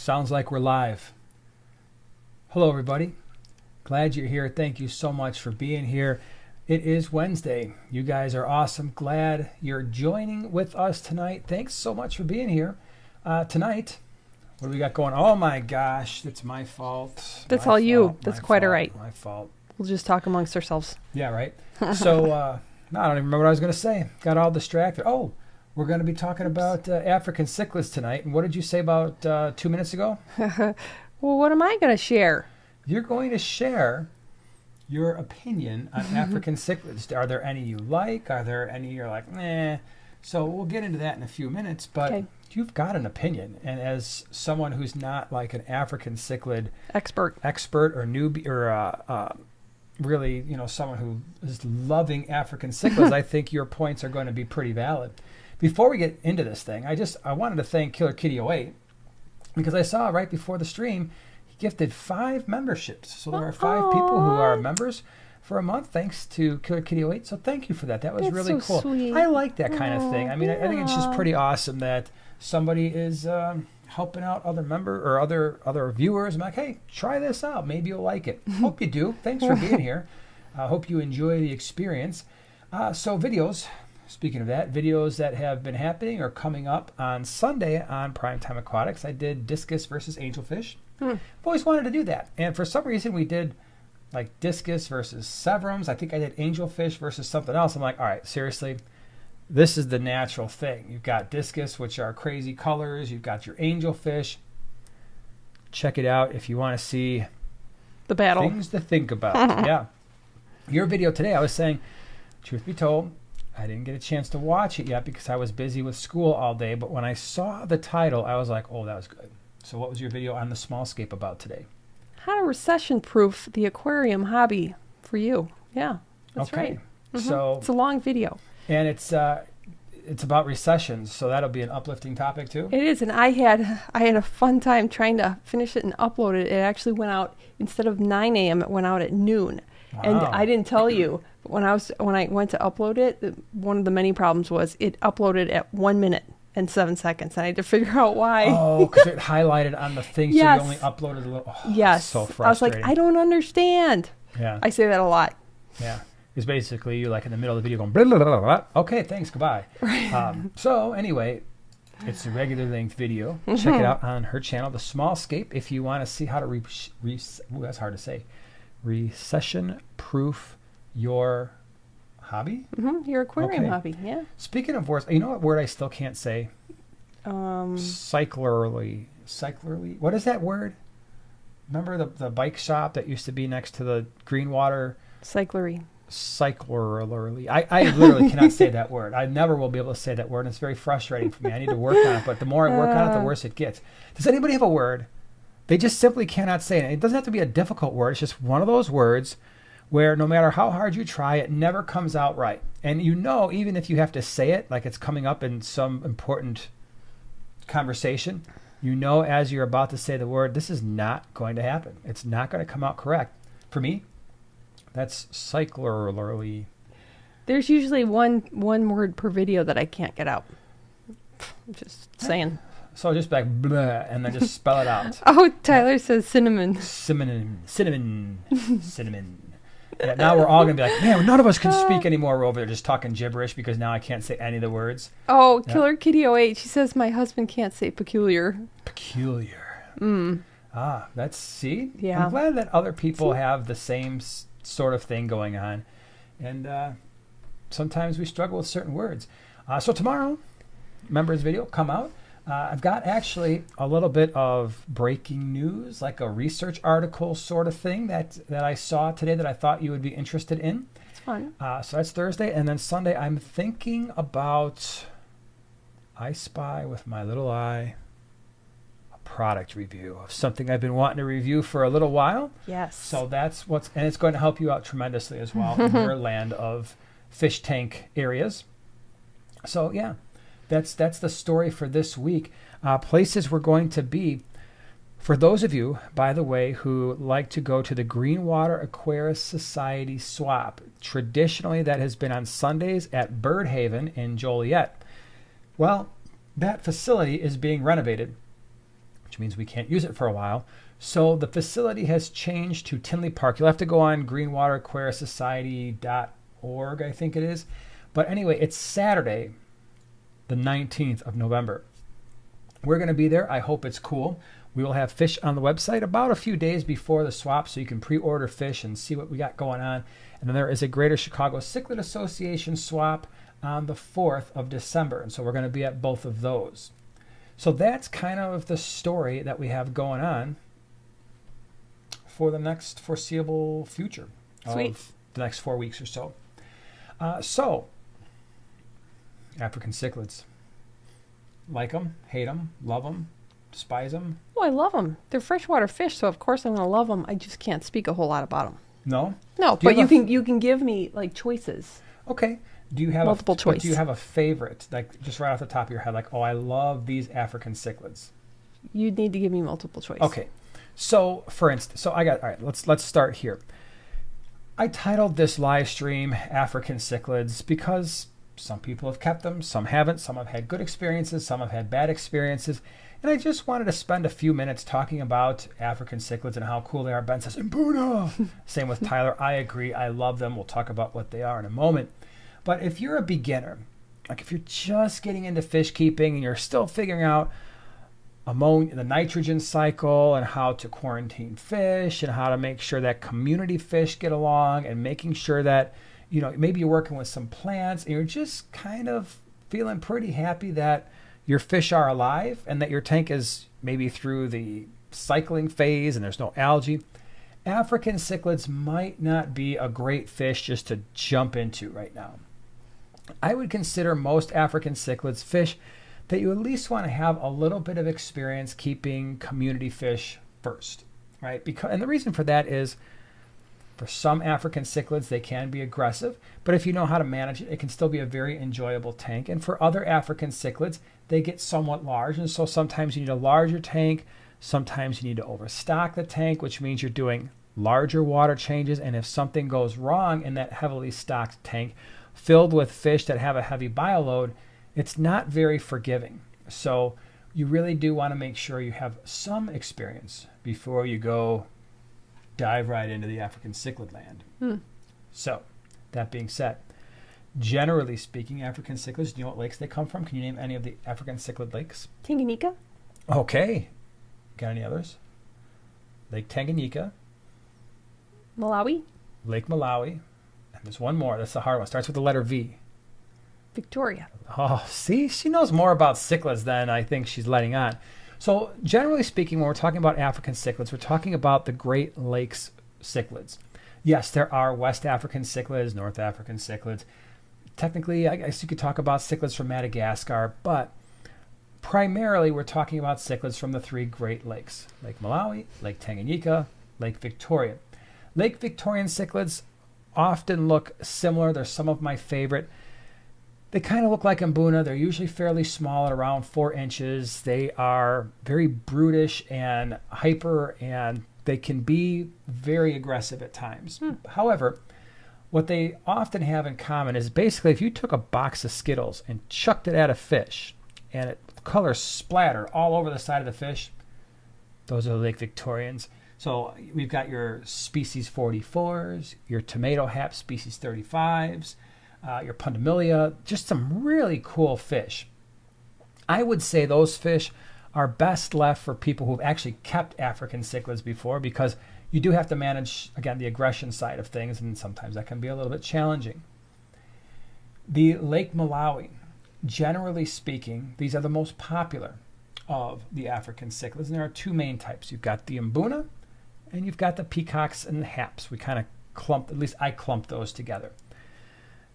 Sounds like we're live. Hello, everybody. Glad you're here. Thank you so much for being here. It is Wednesday. You guys are awesome. Glad you're joining with us tonight. Thanks so much for being here. Tonight, what do we got going? Oh my gosh, it's my fault. That's all you. That's quite all right. My fault. We'll just talk amongst ourselves. Yeah, right. So, no, I don't even remember what I was going to say. Got all distracted. Oh, we're going to be talking about African cichlids tonight. And what did you say about 2 minutes ago? Well, what am I going to share? You're going to share your opinion on African cichlids. Are there any you like? Are there any you're like, nah? So we'll get into that in a few minutes. But Okay. you've got an opinion. And as someone who's not like an African cichlid Expert or newbie or really, someone who is loving African cichlids, I think your points are going to be pretty valid. Before we get into this thing, I wanted to thank Killer Kitty 08 because I saw right before the stream he gifted 5 memberships. So there are 5 people who are members for a month thanks to Killer Kitty 08. So thank you for that. That was That's really so cool. sweet. I like that kind of thing. I mean, I think it's just Yeah. pretty awesome that somebody is helping out other other viewers. I'm like, hey, try this out. Maybe you'll like it. Hope you do. Thanks for being here. I hope you enjoy the experience. So videos. Speaking of that, videos that have been happening or coming up on Sunday on Primetime Aquatics. I did discus versus angelfish. I've always wanted to do that. And for some reason we did like discus versus severums. I think I did angelfish versus something else. I'm like, all right, seriously, this is the natural thing. You've got discus, which are crazy colors. You've got your angelfish. Check it out if you want to see the battle. things to think about. Yeah. Your video today, I was saying, truth be told, I didn't get a chance to watch it yet because I was busy with school all day. But when I saw the title, I was like, oh, that was good. So what was your video on the small scape about today? How to recession-proof the aquarium hobby for you. Yeah, that's Okay. right. So, It's a long video. and it's about recessions. So that'll be an uplifting topic too. It is, and I had a fun time trying to finish it and upload it. It actually went out, instead of 9 a.m., it went out at noon. And Wow. I didn't tell you, but when I went to upload it, one of the many problems was it uploaded at 1 minute and 7 seconds, and I had to figure out why. Oh, because it highlighted on the thing, Yes. so you only uploaded a little. Oh, Yes. so I was frustrating. like, I don't understand. Yeah, I say that a lot. yeah. It's basically you like in the middle of the video going, blah, blah, blah, blah. Okay, thanks, goodbye. So anyway, it's a regular length video. Check it out on her channel, The Small Scape, if you want to see how to that's hard to say, recession-proof your hobby. Your aquarium Okay. hobby, yeah. Speaking of words, you know what word I still can't say? Cyclerly. What is that word? Remember the bike shop that used to be next to the Greenwater? Cyclery. Cyclerly. I literally cannot say that word. I never will be able to say that word, and it's very frustrating for me. I need to work on it, but the more I work on it, the worse it gets. Does anybody have a word they just simply cannot say it? It doesn't have to be a difficult word. It's just one of those words where no matter how hard you try, it never comes out right. And even if you have to say it, like it's coming up in some important conversation, as you're about to say the word, this is not going to happen. It's not going to come out correct. For me, that's cyclerly. There's usually one word per video that I can't get out. I'm just saying. So just like blah, and then just spell it out. Oh, Tyler says cinnamon. Cinnamon. Yeah, now we're all going to be like, man, none of us can speak anymore. We're over there just talking gibberish because now I can't say any of the words. Oh, Yeah. Killer Kitty 08. She says my husband can't say peculiar. Peculiar. See? Yeah. I'm glad that other people have the same sort of thing going on. And sometimes we struggle with certain words. So tomorrow, members video come out. I've got actually a little bit of breaking news, like a research article sort of thing that I saw today that I thought you would be interested in. It's fun. So that's Thursday. And then Sunday, I'm thinking about I Spy with my little eye, a product review of something I've been wanting to review for a little while. Yes. So that's and it's going to help you out tremendously as well in your land of fish tank areas. So yeah, that's the story for this week. Places we're going to be. For those of you, by the way, who like to go to the Greenwater Aquarius Society Swap, traditionally that has been on Sundays at Birdhaven in Joliet. Well, that facility is being renovated which means we can't use it for a while. So the facility has changed to Tinley Park. You'll have to go on greenwateraquariasociety.org, I think it is. But anyway, it's Saturday, the 19th of November. We're going to be there. I hope it's cool. We will have fish on the website about a few days before the swap, so you can pre-order fish and see what we got going on. And then there is a Greater Chicago Cichlid Association swap on the 4th of December. And so we're going to be at both of those. So that's kind of the story that we have going on for the next foreseeable future. Sweet. Of the next 4 weeks or so. African cichlids. Like them, hate them, love them, despise them? Oh, I love them. They're freshwater fish, so of course I'm going to love them. I just can't speak a whole lot about them. No? No, but you can give me like choices. Okay. Do you have multiple choice? Do you have a favorite, like just right off the top of your head, like, oh, I love these African cichlids? You'd need to give me multiple choice. Okay. So, for instance, all right, let's start here. I titled this live stream African cichlids because some people have kept them, some haven't, some have had good experiences, some have had bad experiences. And I just wanted to spend a few minutes talking about African cichlids and how cool they are. Ben says, Mbuna! Same with Tyler. I agree. I love them. We'll talk about what they are in a moment. But if you're a beginner, like if you're just getting into fish keeping and you're still figuring out ammonia, the nitrogen cycle and how to quarantine fish and how to make sure that community fish get along and making sure that, you know, maybe you're working with some plants and you're just kind of feeling pretty happy that your fish are alive and that your tank is maybe through the cycling phase and there's no algae, African cichlids might not be a great fish just to jump into right now. I would consider most African cichlids fish that you at least want to have a little bit of experience keeping community fish first, right? And the reason for that is for some African cichlids, they can be aggressive, but if you know how to manage it, it can still be a very enjoyable tank. And for other African cichlids, they get somewhat large, and so sometimes you need a larger tank, sometimes you need to overstock the tank, which means you're doing larger water changes, and if something goes wrong in that heavily stocked tank filled with fish that have a heavy bioload, it's not very forgiving. So you really do want to make sure you have some experience before you go dive right into the African cichlid land. So that being said, generally speaking, African cichlids, do you know what lakes they come from? Can you name any of the African cichlid lakes? Tanganyikan. Okay. Got any others? Lake Tanganyikan. Malawi. Lake Malawi. And there's one more. That's the hard one. Starts with the letter V. Victoria. Oh, see? She knows more about cichlids than I think she's letting on. So generally speaking, when we're talking about African cichlids, we're talking about the Great Lakes cichlids. Yes, there are West African cichlids, North African cichlids. Technically, I guess you could talk about cichlids from Madagascar, but primarily we're talking about cichlids from the three Great Lakes: Lake Malawi, Lake Tanganyika, Lake Victoria. Lake Victorian cichlids often look similar. They're some of my favorite. They kind of look like Mbuna. They're usually fairly small at around 4 inches. They are very brutish and hyper, and they can be very aggressive at times. However, what they often have in common is basically if you took a box of Skittles and chucked it at a fish and color splattered all over the side of the fish, those are the Lake Victorians. So we've got your species 44s, your tomato hap species 35s, your Pundamilia, just some really cool fish. I would say those fish are best left for people who've actually kept African cichlids before, because you do have to manage, again, the aggression side of things, and sometimes that can be a little bit challenging. The Lake Malawi, generally speaking, these are the most popular of the African cichlids, and there are two main types. You've got the Mbuna, and you've got the peacocks and the haps. We kind of clumped, at least I clumped those together.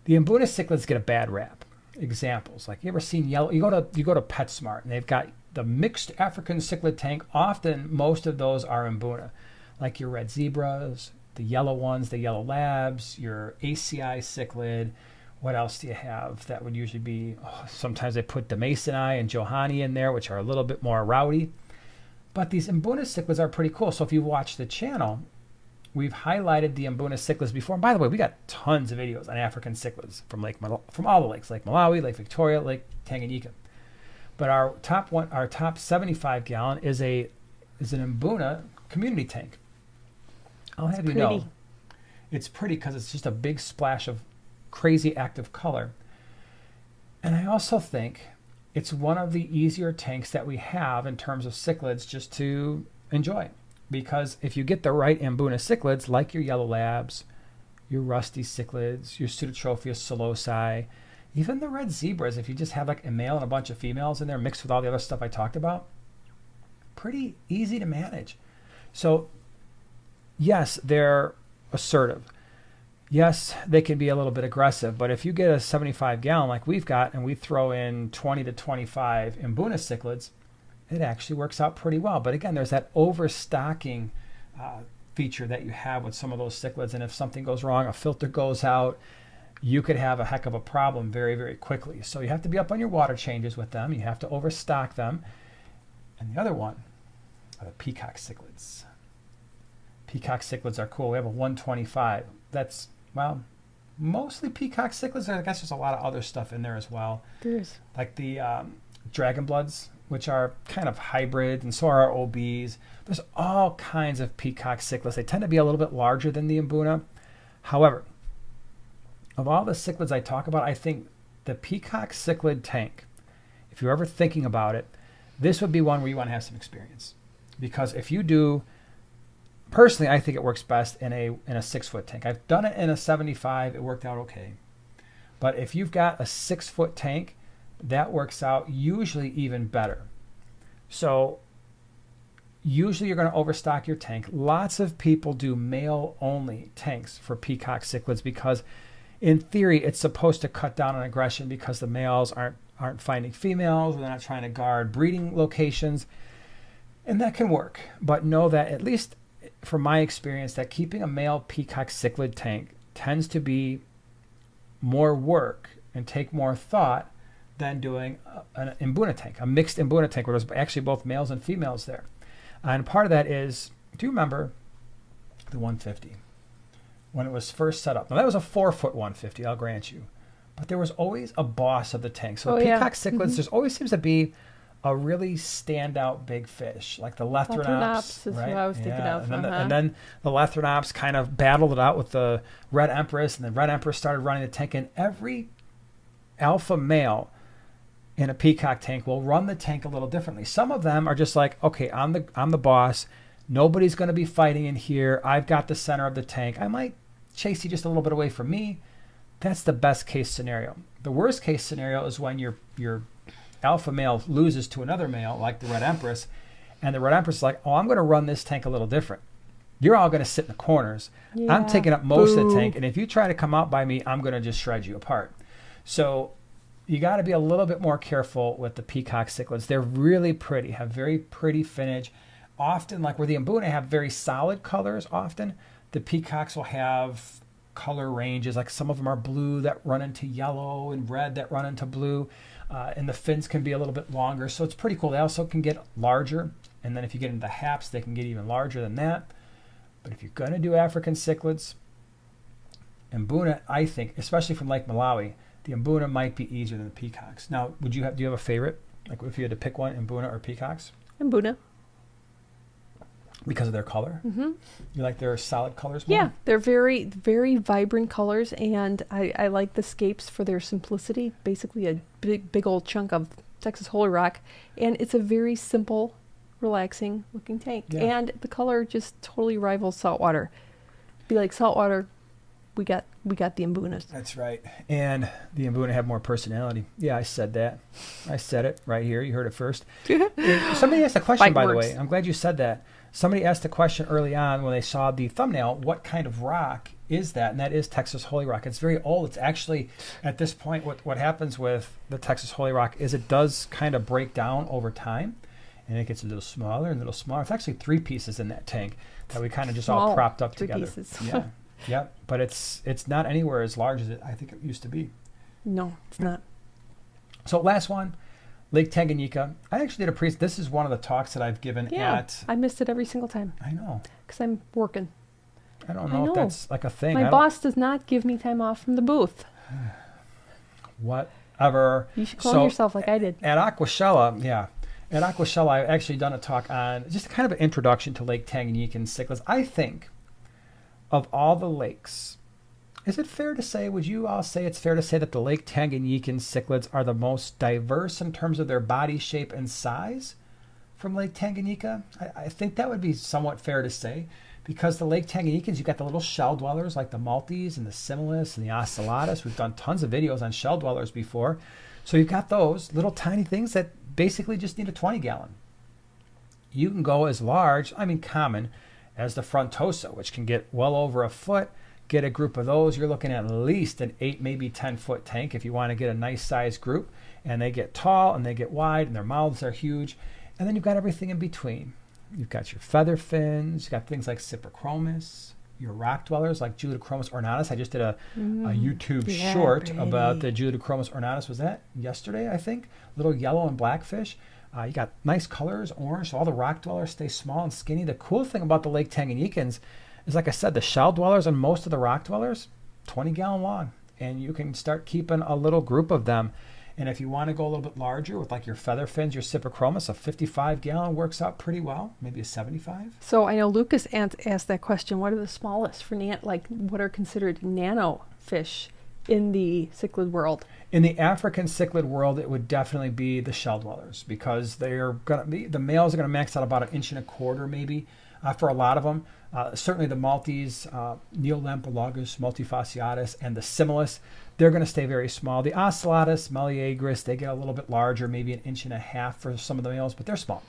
The Mbuna cichlids get a bad rap. Examples, like you ever seen yellow? You go to PetSmart, and they've got the mixed African cichlid tank. Often, most of those are Mbuna, like your red zebras, the yellow ones, the yellow labs, your ACI cichlid. What else do you have that would usually be? Sometimes they put Damasceni and Johanna in there, which are a little bit more rowdy. But these Mbuna cichlids are pretty cool. So if you watch the channel, we've highlighted the Mbuna cichlids before. And by the way, we got tons of videos on African cichlids from all the lakes: Lake Malawi, Lake Victoria, Lake Tanganyika. But our top 75 gallon is an Mbuna community tank. I'll have you know, it's pretty because it's just a big splash of crazy active color. And I also think it's one of the easier tanks that we have in terms of cichlids just to enjoy. Because if you get the right Mbuna cichlids, like your yellow labs, your rusty cichlids, your Pseudotropheus solosi, even the red zebras, if you just have like a male and a bunch of females in there mixed with all the other stuff I talked about, pretty easy to manage. So yes, they're assertive. Yes, they can be a little bit aggressive, but if you get a 75 gallon like we've got and we throw in 20 to 25 Mbuna cichlids, it actually works out pretty well. But again, there's that overstocking feature that you have with some of those cichlids, and if something goes wrong, a filter goes out, you could have a heck of a problem very, very quickly. So you have to be up on your water changes with them. You have to overstock them. And the other one are the peacock cichlids. Peacock cichlids are cool. We have a 125. That's, well, mostly peacock cichlids. I guess there's a lot of other stuff in there as well. There's like the dragon bloods, which are kind of hybrid, and so are our OBs. There's all kinds of peacock cichlids. They tend to be a little bit larger than the Mbuna. However, of all the cichlids I talk about, I think the peacock cichlid tank, if you're ever thinking about it, this would be one where you want to have some experience. Because if you do, personally, I think it works best in a 6-foot tank. I've done it in a 75. It worked out okay. But if you've got a 6-foot tank, that works out usually even better. So usually you're going to overstock your tank. Lots of people do male-only tanks for peacock cichlids because in theory it's supposed to cut down on aggression because the males aren't finding females, or they're not trying to guard breeding locations. And that can work. But know that, at least from my experience, that keeping a male peacock cichlid tank tends to be more work and take more thought than doing an Mbuna tank, a mixed Mbuna tank where there's actually both males and females there. And part of that is, do you remember the 150? When it was first set up. Now that was a 4-foot 150, I'll grant you. But there was always a boss of the tank. So peacock cichlids, there's always seems to be a really standout big fish, like the Lethrinops. Is right? what I was thinking of. And then the Lethrinops kind of battled it out with the Red Empress, and the Red Empress started running the tank, and every alpha male in a peacock tank will run the tank a little differently. Some of them are just like, okay, I'm the boss. Nobody's going to be fighting in here. I've got the center of the tank. I might chase you just a little bit away from me. That's the best case scenario. The worst case scenario is when your alpha male loses to another male, like the Red Empress, and the Red Empress is like, oh, I'm going to run this tank a little different. You're all going to sit in the corners. Yeah. I'm taking up most of the tank, and if you try to come out by me, I'm going to just shred you apart. So you got to be a little bit more careful with the peacock cichlids. They're really pretty, have very pretty finish. Often, like where the Mbuna have very solid colors, often the peacocks will have color ranges. Like some of them are blue that run into yellow and red that run into blue. And the fins can be a little bit longer. So it's pretty cool. They also can get larger. And then if you get into the haps, they can get even larger than that. But if you're going to do African cichlids, Mbuna, I think, especially from Lake Malawi, the Mbuna might be easier than the peacocks. Now, do you have a favorite? Like if you had to pick one, Mbuna or peacocks? Mbuna. Because of their color? Mm-hmm. You like their solid colors more? Yeah, they're very, very vibrant colors, and I like the scapes for their simplicity. Basically a big old chunk of Texas Holy Rock, and it's a very simple, relaxing looking tank. Yeah. And the color just totally rivals saltwater. Be like saltwater, we got the Mbunas. That's right. And the Mbuna have more personality. Yeah, I said that. I said it right here. You heard it first. Somebody asked a question, by the way. I'm glad you said that. Somebody asked a question early on when they saw the thumbnail, what kind of rock is that? And that is Texas Holy Rock. It's very old. It's actually, at this point, what happens with the Texas Holy Rock is it does kind of break down over time, and it gets a little smaller and a little smaller. It's actually 3 pieces in that tank that we kind of just all propped up together. 3 pieces. Yeah, yeah. But it's not anywhere as large as I think it used to be. No, it's not. So last one. Lake Tanganyikan. I actually did this is one of the talks that I've given at... I missed it every single time. I know. Because I'm working. I don't know if that's like a thing. My boss does not give me time off from the booth. What ever. You should clone yourself like I did. At Aquashella, yeah. At Aquashella, I've actually done a talk on just kind of an introduction to Lake Tanganyikan cichlids. I think of all the lakes, is it fair to say, would you all say it's fair to say that the Lake Tanganyikan cichlids are the most diverse in terms of their body shape and size from Lake Tanganyika? I think that would be somewhat fair to say, because the Lake Tanganyikans, you've got the little shell dwellers like the Maltese and the Cichlids and the Ocellatus. We've done tons of videos on shell dwellers before. So you've got those little tiny things that basically just need a 20-gallon. You can go as large, common, as the Frontosa, which can get well over a foot. Get a group of those, you're looking at least an 8, maybe 10-foot tank if you want to get a nice size group. And they get tall and they get wide and their mouths are huge. And then you've got everything in between. You've got your feather fins, you've got things like Cyprichromis, your rock dwellers like Julidochromis ornatus. I just did a YouTube short about the Julidochromis ornatus. Was that yesterday, I think? Little yellow and black fish. You got nice colors, orange, so all the rock dwellers stay small and skinny. The cool thing about the Lake Tanganyikans is, like I said, the shell dwellers and most of the rock dwellers, 20-gallon long. And you can start keeping a little group of them. And if you want to go a little bit larger with like your feather fins, your Cyprichromis, a 55-gallon works out pretty well, maybe a 75. So I know Lucas asked that question. What are the smallest for what are considered nano fish in the cichlid world? In the African cichlid world, it would definitely be the shell dwellers, because they're going to be, the males are going to max out about 1.25 inches maybe for a lot of them. Certainly the Maltese, Neolampologus multifasciatus, and the Similis, they're going to stay very small. The Ocellatus, Meleagris, they get a little bit larger, maybe 1.5 inches for some of the males, but they're small.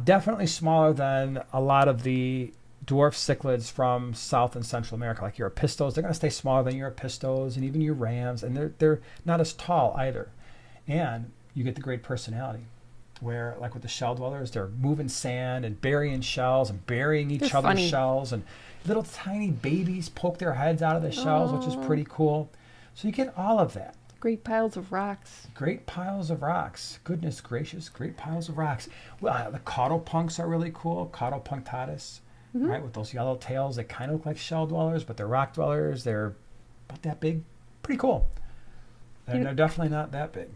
Definitely smaller than a lot of the dwarf cichlids from South and Central America, like your Epistos. They're going to stay smaller than your Epistos and even your rams, and they're not as tall either. And you get the great personality, where like with the shell dwellers, they're moving sand and burying shells and burying each other's shells, and little tiny babies poke their heads out of the shells, which is pretty cool. So you get all of that. Great piles of rocks. Great piles of rocks. Goodness gracious, great piles of rocks. Well, the caudopunks are really cool. Caudopunctatus, right, with those yellow tails. They kind of look like shell dwellers, but they're rock dwellers. They're about that big. Pretty cool. And they're definitely not that big.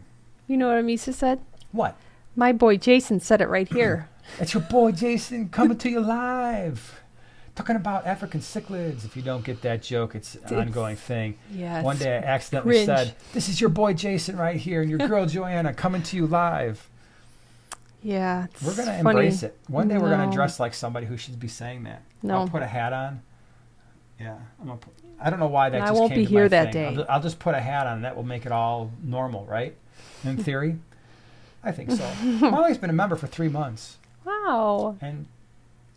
You know what Amisa said? What? My boy Jason said it right here. It's your boy Jason coming to you live. Talking about African cichlids. If you don't get that joke, it's an ongoing thing. Yeah. One day I accidentally said, "This is your boy Jason right here, and your girl Joanna coming to you live." Yeah. We're going to embrace it. One day we're going to dress like somebody who should be saying that. No. I'll put a hat on. Yeah. I don't know why that just came to my thing. I won't be here that day. I'll just put a hat on, and that will make it all normal, right? In theory. I think so. Molly's been a member for 3 months. Wow. And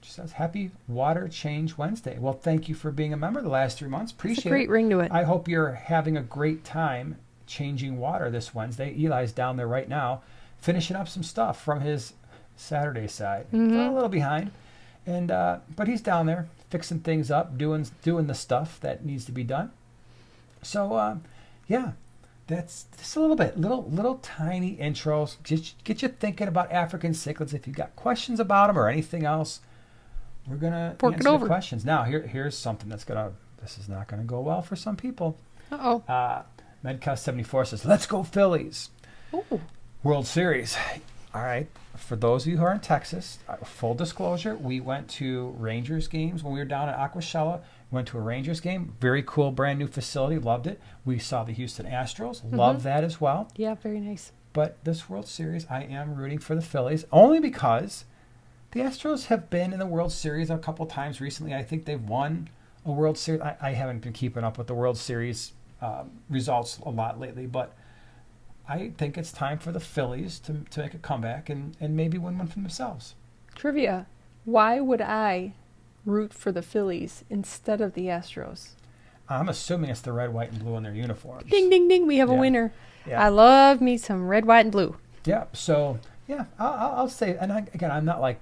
she says, "Happy Water Change Wednesday." Well, thank you for being a member the last 3 months. Appreciate it. It's a great ring to it. I hope you're having a great time changing water this Wednesday. Eli's down there right now, finishing up some stuff from his Saturday side. A little behind, and but he's down there fixing things up, doing the stuff that needs to be done. So yeah, that's just a little bit, little tiny intros. Just get you thinking about African cichlids. If you've got questions about them or anything else, we're gonna answer the questions. Now here's something this is not gonna go well for some people. Medcow74 says, "Let's go Phillies." Ooh. World Series. All right. For those of you who are in Texas, full disclosure, we went to Rangers games when we were down at Aquashella. We went to a Rangers game. Very cool, brand new facility. Loved it. We saw the Houston Astros. Loved that as well. Yeah, very nice. But this World Series, I am rooting for the Phillies, only because the Astros have been in the World Series a couple times recently. I think they've won a World Series. I haven't been keeping up with the World Series results a lot lately, but I think it's time for the Phillies to make a comeback and maybe win one for themselves. Trivia. Why would I root for the Phillies instead of the Astros? I'm assuming it's the red, white, and blue in their uniforms. Ding, ding, ding. We have a winner. Yeah. I love me some red, white, and blue. Yeah. So, yeah, I'll say, and again, I'm not like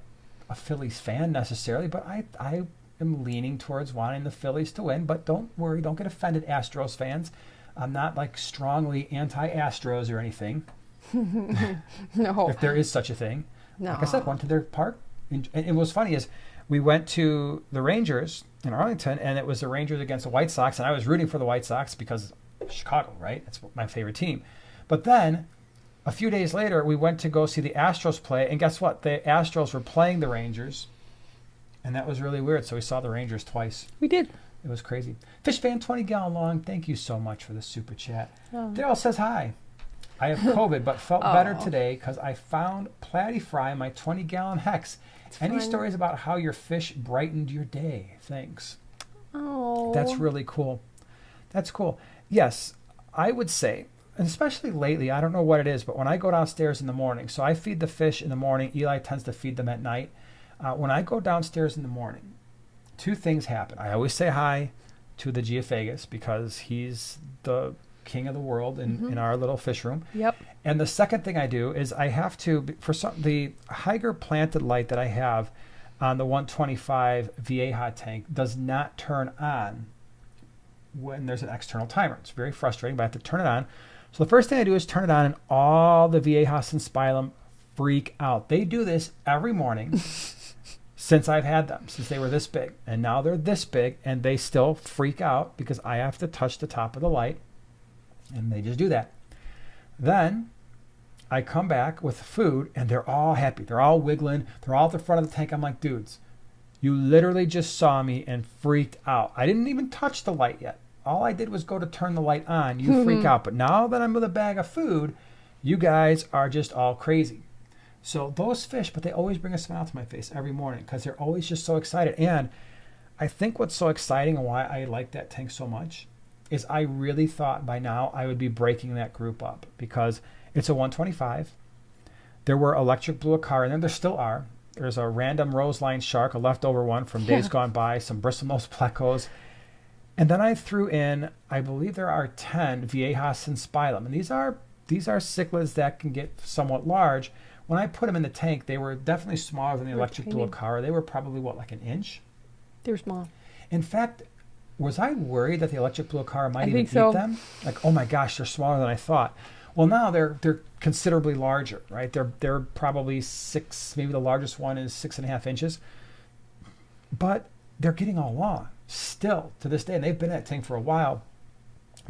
a Phillies fan necessarily, but I am leaning towards wanting the Phillies to win. But don't worry. Don't get offended, Astros fans. I'm not like strongly anti-Astros or anything. No. If there is such a thing. No. Like I said, went to their park. And what was funny is we went to the Rangers in Arlington, and it was the Rangers against the White Sox, and I was rooting for the White Sox because Chicago, right? That's my favorite team. But then a few days later, we went to go see the Astros play, and guess what? The Astros were playing the Rangers, and that was really weird. So we saw the Rangers twice. We did. It was crazy. Fish fan 20 gallon long, thank you so much for the super chat. Oh. Daryl says hi. I have COVID, but felt better today because I found platy fry in my 20 gallon hex. Any stories about how your fish brightened your day? Thanks. Oh. That's really cool. That's cool. Yes, I would say, and especially lately, I don't know what it is, but when I go downstairs in the morning, so I feed the fish in the morning. Eli tends to feed them at night. When I go downstairs in the morning, two things happen. I always say hi to the Geophagus because he's the king of the world in our little fish room. Yep. And the second thing I do is I have to, the Higer planted light that I have on the 125 VA hot tank does not turn on when there's an external timer. It's very frustrating, but I have to turn it on. So the first thing I do is turn it on, and all the VA hosts and spilum freak out. They do this every morning since I've had them, since they were this big. And now they're this big, and they still freak out because I have to touch the top of the light, and they just do that. Then I come back with food, and they're all happy. They're all wiggling. They're all at the front of the tank. I'm like, dudes, you literally just saw me and freaked out. I didn't even touch the light yet. All I did was go to turn the light on. You freak out. But now that I'm with a bag of food, you guys are just all crazy. So those fish, but they always bring a smile to my face every morning because they're always just so excited. And I think what's so exciting and why I like that tank so much is I really thought by now I would be breaking that group up because it's a 125. There were electric blue acara in there. There still are. There's a random roseline shark, a leftover one from days gone by, some bristlenose plecos. And then I threw in, I believe there are 10 Viejas and Spilum. And these are cichlids that can get somewhat large. When I put them in the tank, they were definitely smaller than the electric blue acara. They were probably, like an inch? They were small. In fact, was I worried that the electric blue acara might even eat them? Like, oh my gosh, they're smaller than I thought. Well, now they're considerably larger, right? They're probably 6, maybe the largest one is 6.5 inches. But they're getting all along still to this day. And they've been in that tank for a while.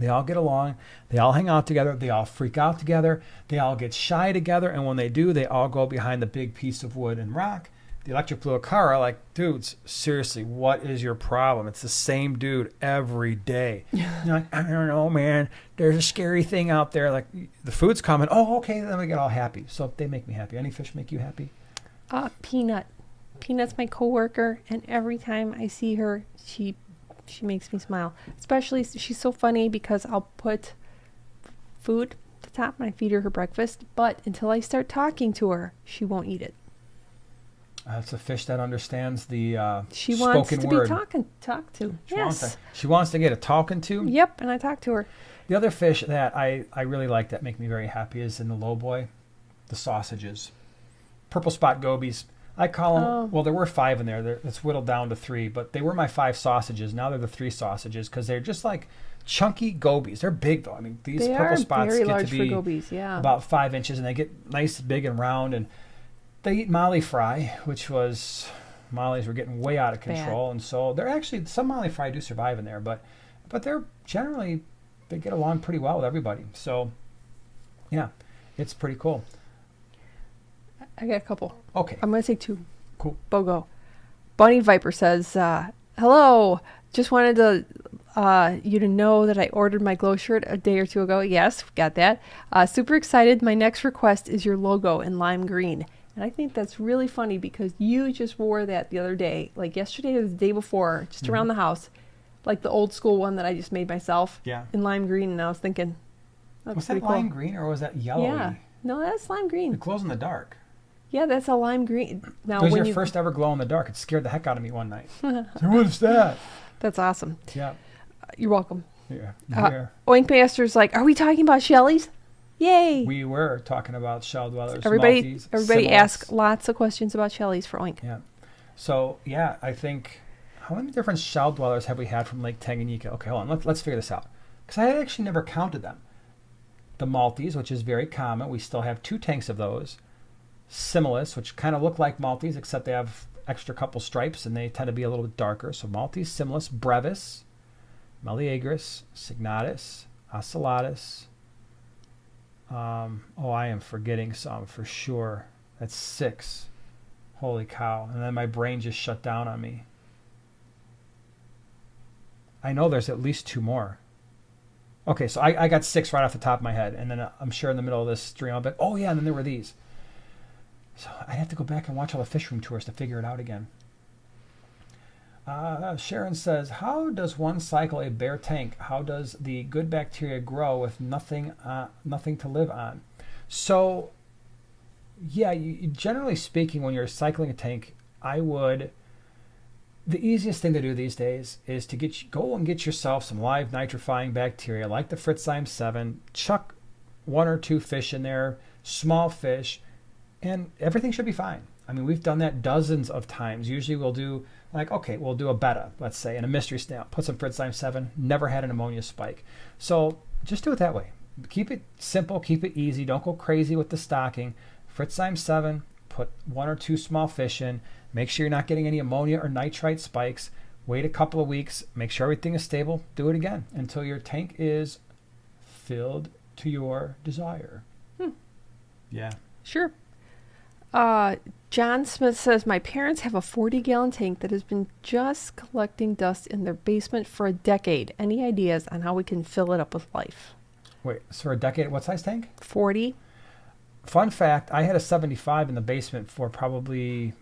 They all get along. They all hang out together. They all freak out together. They all get shy together. And when they do, they all go behind the big piece of wood and rock. The electric blue acara, like, dudes, seriously, what is your problem? It's the same dude every day. You're like, I don't know, man. There's a scary thing out there. Like, the food's coming. Oh, okay. Then we get all happy. So they make me happy. Any fish make you happy? Peanut. Peanut's my coworker, and every time I see her, she makes me smile. Especially, she's so funny because I'll put food at the top and I feed her breakfast, but until I start talking to her, she won't eat it. It's a fish that understands the she spoken wants to word. be talked to. She wants to get a talking to. Yep, and I talk to her. The other fish that I really like that make me very happy is in the lowboy, the sausages. Purple spot gobies. I call them, well, there were 5 in there. It's whittled down to 3, but they were my 5 sausages. Now they're the 3 sausages because they're just like chunky gobies. They're big, though. I mean, these purple spots get to be about 5 inches, and they get nice, big, and round. And they eat molly fry, which was, mollies were getting way out of control. And so they're actually, some molly fry do survive in there, but they're generally, they get along pretty well with everybody. So, yeah, it's pretty cool. I got a couple. Okay. I'm going to say 2. Cool. Bogo. Bunny Viper says, hello. Just wanted to you to know that I ordered my glow shirt a day or 2 ago. Yes, got that. Super excited. My next request is your logo in lime green. And I think that's really funny because you just wore that the other day, like yesterday or the day before, just around the house, like the old school one that I just made myself in lime green. And I was thinking, was that lime green or was that yellow? Yeah. No, that's lime green. It glows in the dark. Yeah, that's a lime green. Now, it was your first ever glow in the dark. It scared the heck out of me one night. So what's that? That's awesome. Yeah. You're welcome. Yeah. Oink Master's like, are we talking about Shelleys? Yay! We were talking about shell dwellers. Everybody Maltese, ask lots of questions about Shelleys for Oink. Yeah. So, yeah, I think, how many different shell dwellers have we had from Lake Tanganyikan? Okay, hold on. Let's figure this out. Because I actually never counted them. The Maltese, which is very common. We still have 2 tanks of those. Similis, which kind of look like Maltese, except they have extra couple stripes, and they tend to be a little bit darker. So Maltese, Similis, Brevis, Meleagris, Signatus, Ocellatus, Oh, I am forgetting some for sure. That's 6. Holy cow. And then my brain just shut down on me. I know there's at least 2 more. Okay, so I got 6 right off the top of my head. And then I'm sure in the middle of this stream, I'll be, oh yeah, and then there were these. So I'd have to go back and watch all the fish room tours to figure it out again. Sharon says, how does one cycle a bare tank? How does the good bacteria grow with nothing to live on? So, yeah, generally speaking, when you're cycling a tank, the easiest thing to do these days is to go and get yourself some live nitrifying bacteria like the Fritzheim 7, chuck 1 or 2 fish in there, small fish, and everything should be fine. I mean, we've done that dozens of times. Usually we'll do we'll do a betta, let's say, and a mystery snail. Put some Fritzheim 7, never had an ammonia spike. So just do it that way. Keep it simple, keep it easy. Don't go crazy with the stocking. Fritzheim 7, put 1 or 2 small fish in. Make sure you're not getting any ammonia or nitrite spikes. Wait a couple of weeks. Make sure everything is stable. Do it again until your tank is filled to your desire. Yeah. Sure. John Smith says, my parents have a 40-gallon tank that has been just collecting dust in their basement for a decade. Any ideas on how we can fill it up with life? Wait, so for a decade, what size tank? 40. Fun fact, I had a 75 in the basement for probably,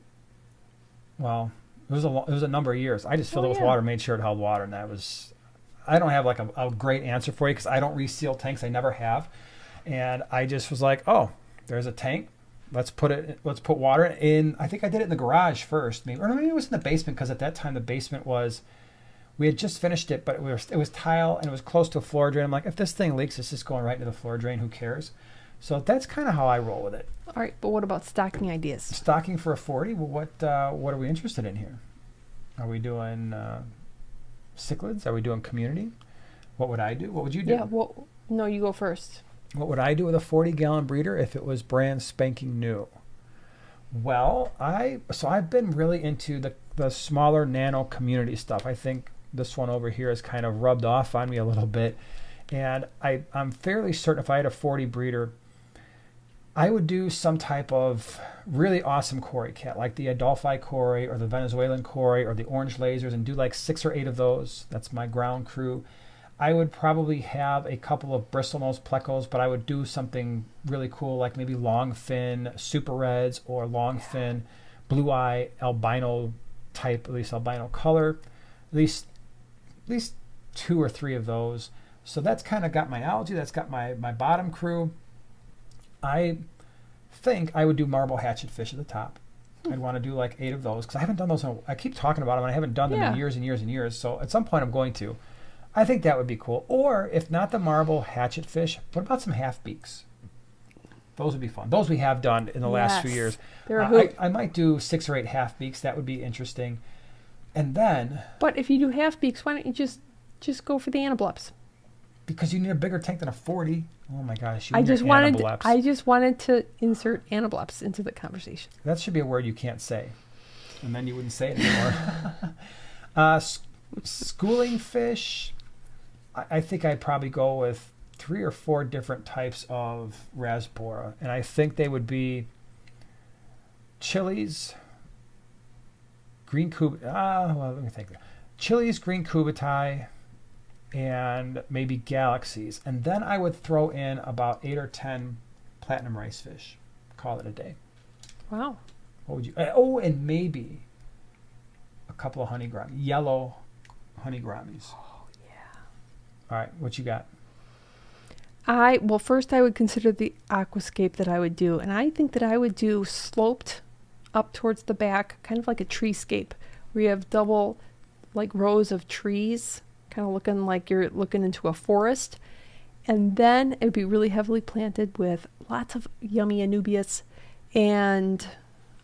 well, it was a number of years. I just filled it with water, made sure it held water, and I don't have like a great answer for you because I don't reseal tanks. I never have. And I just was like, oh, there's a tank. Let's put water in. I think I did it in the garage first, maybe it was in the basement because at that time the basement we had just finished it, but it was tile and it was close to a floor drain. I'm like, if this thing leaks, it's just going right into the floor drain. Who cares? So that's kind of how I roll with it. All right, but what about stocking ideas? Stocking for a 40. Well, what are we interested in here? Are we doing cichlids? Are we doing community? What would I do? What would you do? Yeah. Well, no, you go first. What would I do with a 40-gallon breeder if it was brand spanking new? Well, I've been really into the smaller nano community stuff. I think this one over here has kind of rubbed off on me a little bit. And I'm fairly certain if I had a 40 breeder, I would do some type of really awesome Cory cat, like the Adolphi Cory or the Venezuelan Cory or the orange lasers, and do like 6 or 8 of those. That's my ground crew. I would probably have a couple of bristlenose plecos, but I would do something really cool, like maybe long fin super reds or long fin blue eye albino type, at least albino color, at least 2 or 3 of those. So that's kind of got my algae. That's got my bottom crew. I think I would do marble hatchet fish at the top. I'd want to do like 8 of those because I haven't done those. I keep talking about them and I haven't done them in years and years and years. So at some point I'm going to. I think that would be cool. Or if not the marble hatchet fish, what about some half beaks? Those would be fun. Those we have done in the last few years. I might do 6 or 8 half beaks. That would be interesting. And then. But if you do half beaks, why don't you just go for the anableps? Because you need a bigger tank than a 40. Oh my gosh! I just wanted to insert anableps into the conversation. That should be a word you can't say, and then you wouldn't say it anymore. Schooling fish. I think I'd probably go with 3 or 4 different types of rasbora, and I think they would be chilies, green let me think. Chilies, green cubitai, and maybe galaxies, and then I would throw in about 8 or 10 platinum rice fish. Call it a day. Wow. What would you? And maybe a couple of honey grammies, yellow honey grammies. Oh yeah. All right, what you got? First I would consider the aquascape that I would do, and I think that I would do sloped up towards the back, kind of like a treescape, where you have double, like rows of trees, kind of looking like you're looking into a forest. And then it would be really heavily planted with lots of yummy anubias and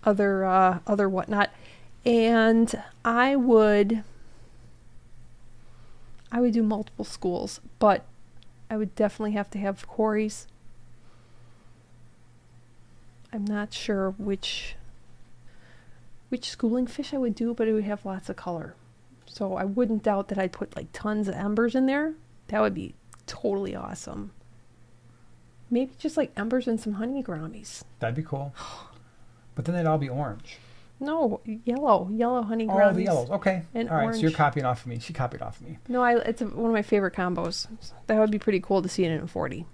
other whatnot. And I would do multiple schools, but I would definitely have to have Cories. I'm not sure which schooling fish I would do, but it would have lots of color. So I wouldn't doubt that I'd put like tons of embers in there. That would be totally awesome. Maybe just like embers and some honey gouramis. That'd be cool. But then they'd all be orange. No, yellow honey Oh, gouramis. the yellows. Okay. And all right. orange. So you're copying off of me. She copied off of me. No, it's one of my favorite combos. That would be pretty cool to see it in a 40.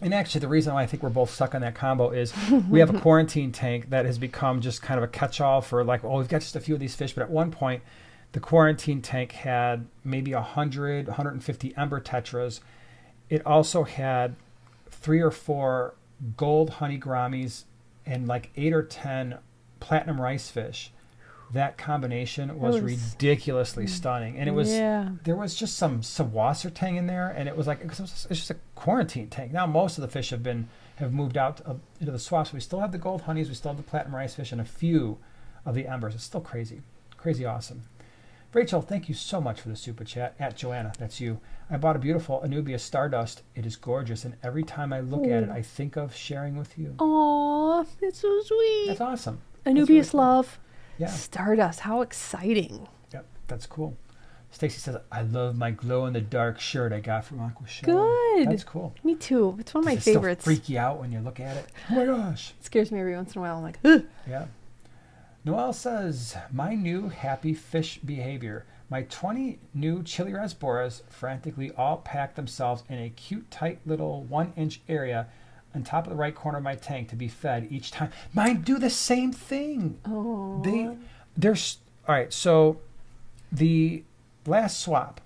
And actually, the reason why I think we're both stuck on that combo is we have a quarantine tank that has become just kind of a catch-all for like, oh, we've got just a few of these fish. But at one point, the quarantine tank had maybe 100, 150 ember tetras. It also had 3 or 4 gold honey gouramis and like 8 or 10 platinum rice fish. That combination was ridiculously stunning. And it was, there was just some wasser tang in there. And it was like, it's just a quarantine tank. Now most of the fish have moved out into the swamps. We still have the gold honeys. We still have the platinum rice fish and a few of the embers. It's still crazy awesome. Rachel, thank you so much for the super chat. At Joanna, that's you. I bought a beautiful Anubias Stardust. It is gorgeous. And every time I look at it, I think of sharing with you. Aw, it's so sweet. That's awesome. Anubias really cool. Love. Yeah. Stardust, how exciting. Yep, that's cool. Stacy says, I love my glow-in-the-dark shirt I got from Aqua Show. Good. That's cool. Me too. It's one of my Does favorites. It still freak you out when you look at it? Oh my gosh. It scares me every once in a while. I'm like, ugh. Yeah. Noelle says, my new happy fish behavior. My 20 new chili rasboras frantically all packed themselves in a cute, tight little 1-inch area on top of the right corner of my tank to be fed each time. Mine do the same thing. Oh. All right, so the last swap,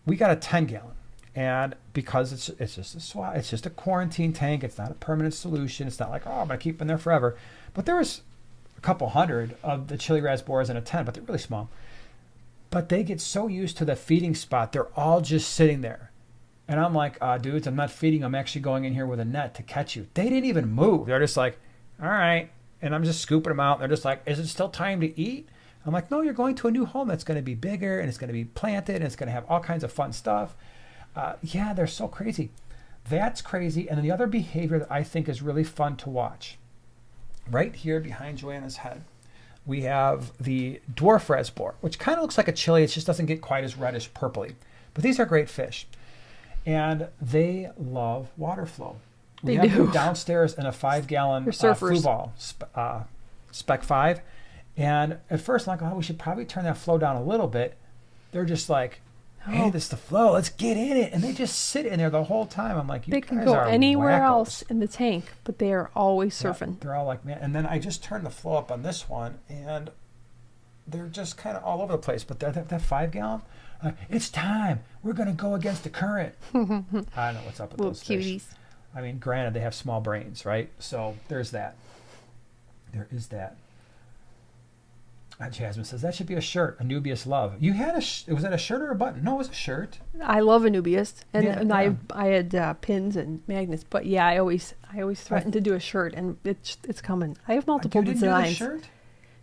we got a 10-gallon. And because it's just a swap, it's just a quarantine tank. It's not a permanent solution. It's not like, oh, I'm going to keep them there forever. But there was a couple hundred of the chili rasboras in a 10, but they're really small. But they get so used to the feeding spot, they're all just sitting there. And I'm like, dudes, I'm not feeding. I'm actually going in here with a net to catch you. They didn't even move. They're just like, all right. And I'm just scooping them out. They're just like, is it still time to eat? I'm like, no, you're going to a new home that's going to be bigger and it's going to be planted and it's going to have all kinds of fun stuff. Yeah, they're so crazy. That's crazy. And then the other behavior that I think is really fun to watch, right here behind Joanna's head, we have the dwarf rasbor, which kind of looks like a chili. It just doesn't get quite as reddish purpley. But these are great fish. And they love water flow. We have them downstairs in a 5-gallon flu ball, Spec 5. And at first, I'm like, oh, we should probably turn that flow down a little bit. They're just like, hey, this is the flow. Let's get in it. And they just sit in there the whole time. I'm like, you they guys can go are anywhere wackos. else in the tank, but they are always surfing. Yeah, they're all like, man. And then I just turned the flow up on this one, and they're just kind of all over the place. But that 5-gallon, it's time. We're going to go against the current. I don't know what's up with Little those cuties. fish. I mean, granted, they have small brains, right? So there's that. There is that. Jasmine says, that should be a shirt, Anubias Love. You had was that a shirt or a button? No, it was a shirt. I love Anubias, and, Yeah, and yeah. I had pins and magnets, but yeah, I always threatened to do a shirt, and it's coming. I have multiple You didn't designs. do the shirt?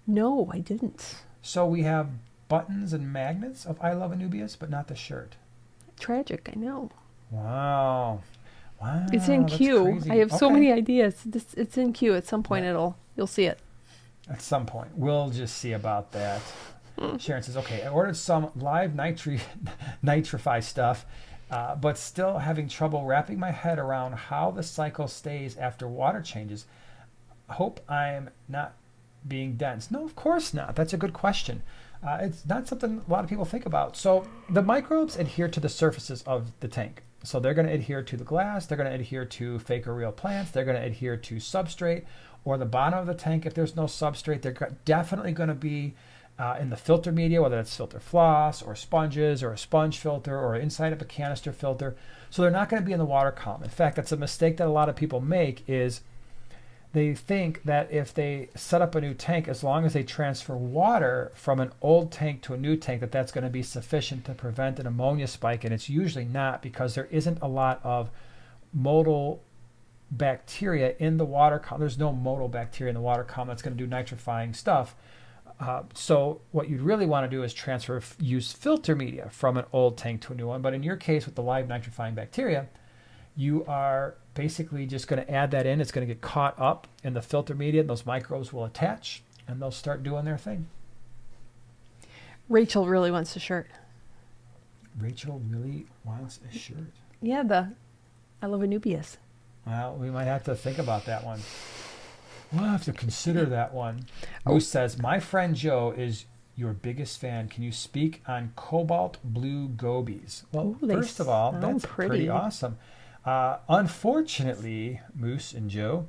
No, I didn't. So we have buttons and magnets of I Love Anubias, but not the shirt. Tragic, I know. Wow. It's in that's queue. crazy. I have so Okay. many ideas. It's in queue. At some point, you'll see it. At some point. We'll just see about that. Sharon says, okay, I ordered some live nitrify stuff, but still having trouble wrapping my head around how the cycle stays after water changes. Hope I'm not being dense. No, of course not. That's a good question. It's not something a lot of people think about. So the microbes adhere to the surfaces of the tank. So they're going to adhere to the glass. They're going to adhere to fake or real plants. They're going to adhere to substrate or the bottom of the tank. If there's no substrate, they're definitely going to be in the filter media, whether it's filter floss or sponges or a sponge filter or inside of a canister filter. So they're not going to be in the water column. In fact, that's a mistake that a lot of people make is they think that if they set up a new tank, as long as they transfer water from an old tank to a new tank, that's going to be sufficient to prevent an ammonia spike. And it's usually not, because there isn't a lot of motile bacteria in the water column. There's no motile bacteria in the water column that's going to do nitrifying stuff. So what you'd really want to do is use filter media from an old tank to a new one. But in your case with the live nitrifying bacteria, you are basically just going to add that in. It's going to get caught up in the filter media. And those microbes will attach and they'll start doing their thing. Rachel really wants a shirt. Rachel really wants a shirt. Yeah, I love Anubias. Well, we might have to think about that one. We'll have to consider that one. Moose says, my friend Joe is your biggest fan. Can you speak on cobalt blue gobies? Well, Ooh, first of all, that's pretty. pretty awesome. Unfortunately, Moose and Joe,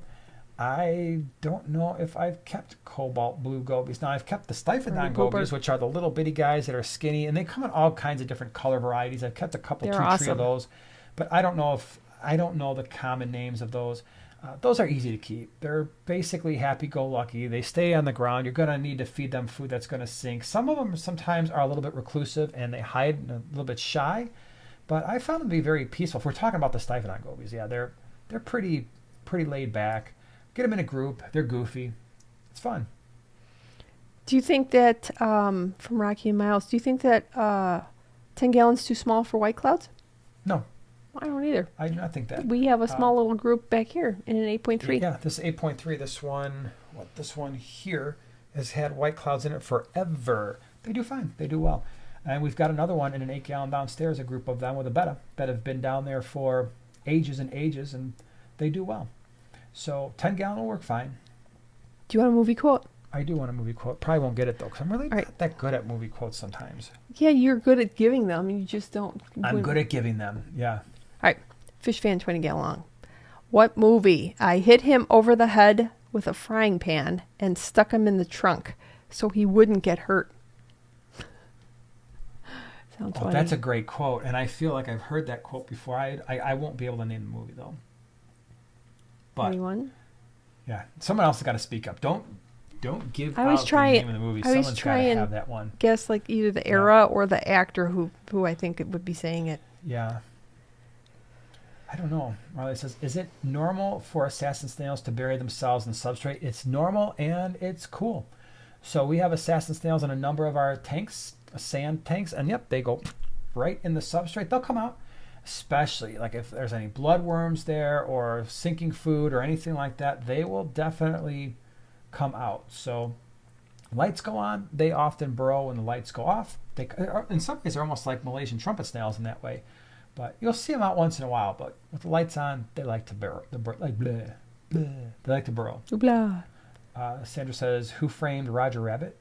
I don't know if I've kept cobalt blue gobies. Now, I've kept the Stiphodon gobies, which are the little bitty guys that are skinny, and they come in all kinds of different color varieties. I've kept a couple, three of those, but I don't know the common names of those. Those are easy to keep. They're basically happy-go-lucky. They stay on the ground. You're going to need to feed them food that's going to sink. Some of them sometimes are a little bit reclusive, and they hide a little bit shy, but I found them to be very peaceful. If we're talking about the Stiphodon gobies, yeah, they're pretty laid back. Get them in a group. They're goofy. It's fun. Do you think that, from Rocky and Miles, do you think that 10 gallons too small for white clouds? No. I don't either. I do not think that. We have a small little group back here in an 8.3. Yeah, this 8.3, this one here has had white clouds in it forever. They do fine. They do well. And we've got another one in an 8-gallon downstairs, a group of them with a betta that have been down there for ages and ages, and they do well. So 10-gallon will work fine. Do you want a movie quote? I do want a movie quote. Probably won't get it, though, because I'm really not that good at movie quotes sometimes. Yeah, you're good at giving them. You just don't. I'm good at giving them, yeah. All right. Fish fan 20 gallon long. What movie? I hit him over the head with a frying pan and stuck him in the trunk so he wouldn't get hurt. Sounds funny. That's a great quote, and I feel like I've heard that quote before. I won't be able to name the movie, though. But, anyone? Yeah, someone else has got to speak up. Don't give I always out try the name of the movie. Someone's got to have that one. Guess like either the era or the actor who I think it would be saying it. Yeah. I don't know. Marley says, is it normal for assassin snails to bury themselves in substrate? It's normal and it's cool. So we have assassin snails in a number of our tanks, sand tanks, and yep, they go right in the substrate. They'll come out, especially like if there's any bloodworms there or sinking food or anything like that, they will definitely come out. So lights go on, they often burrow when the lights go off. They, in some ways, they're almost like Malaysian trumpet snails in that way. But you'll see them out once in a while. But with the lights on, they like to burrow. Like bleh, bleh. They like to burrow. Blah. Sandra says, "Who framed Roger Rabbit?"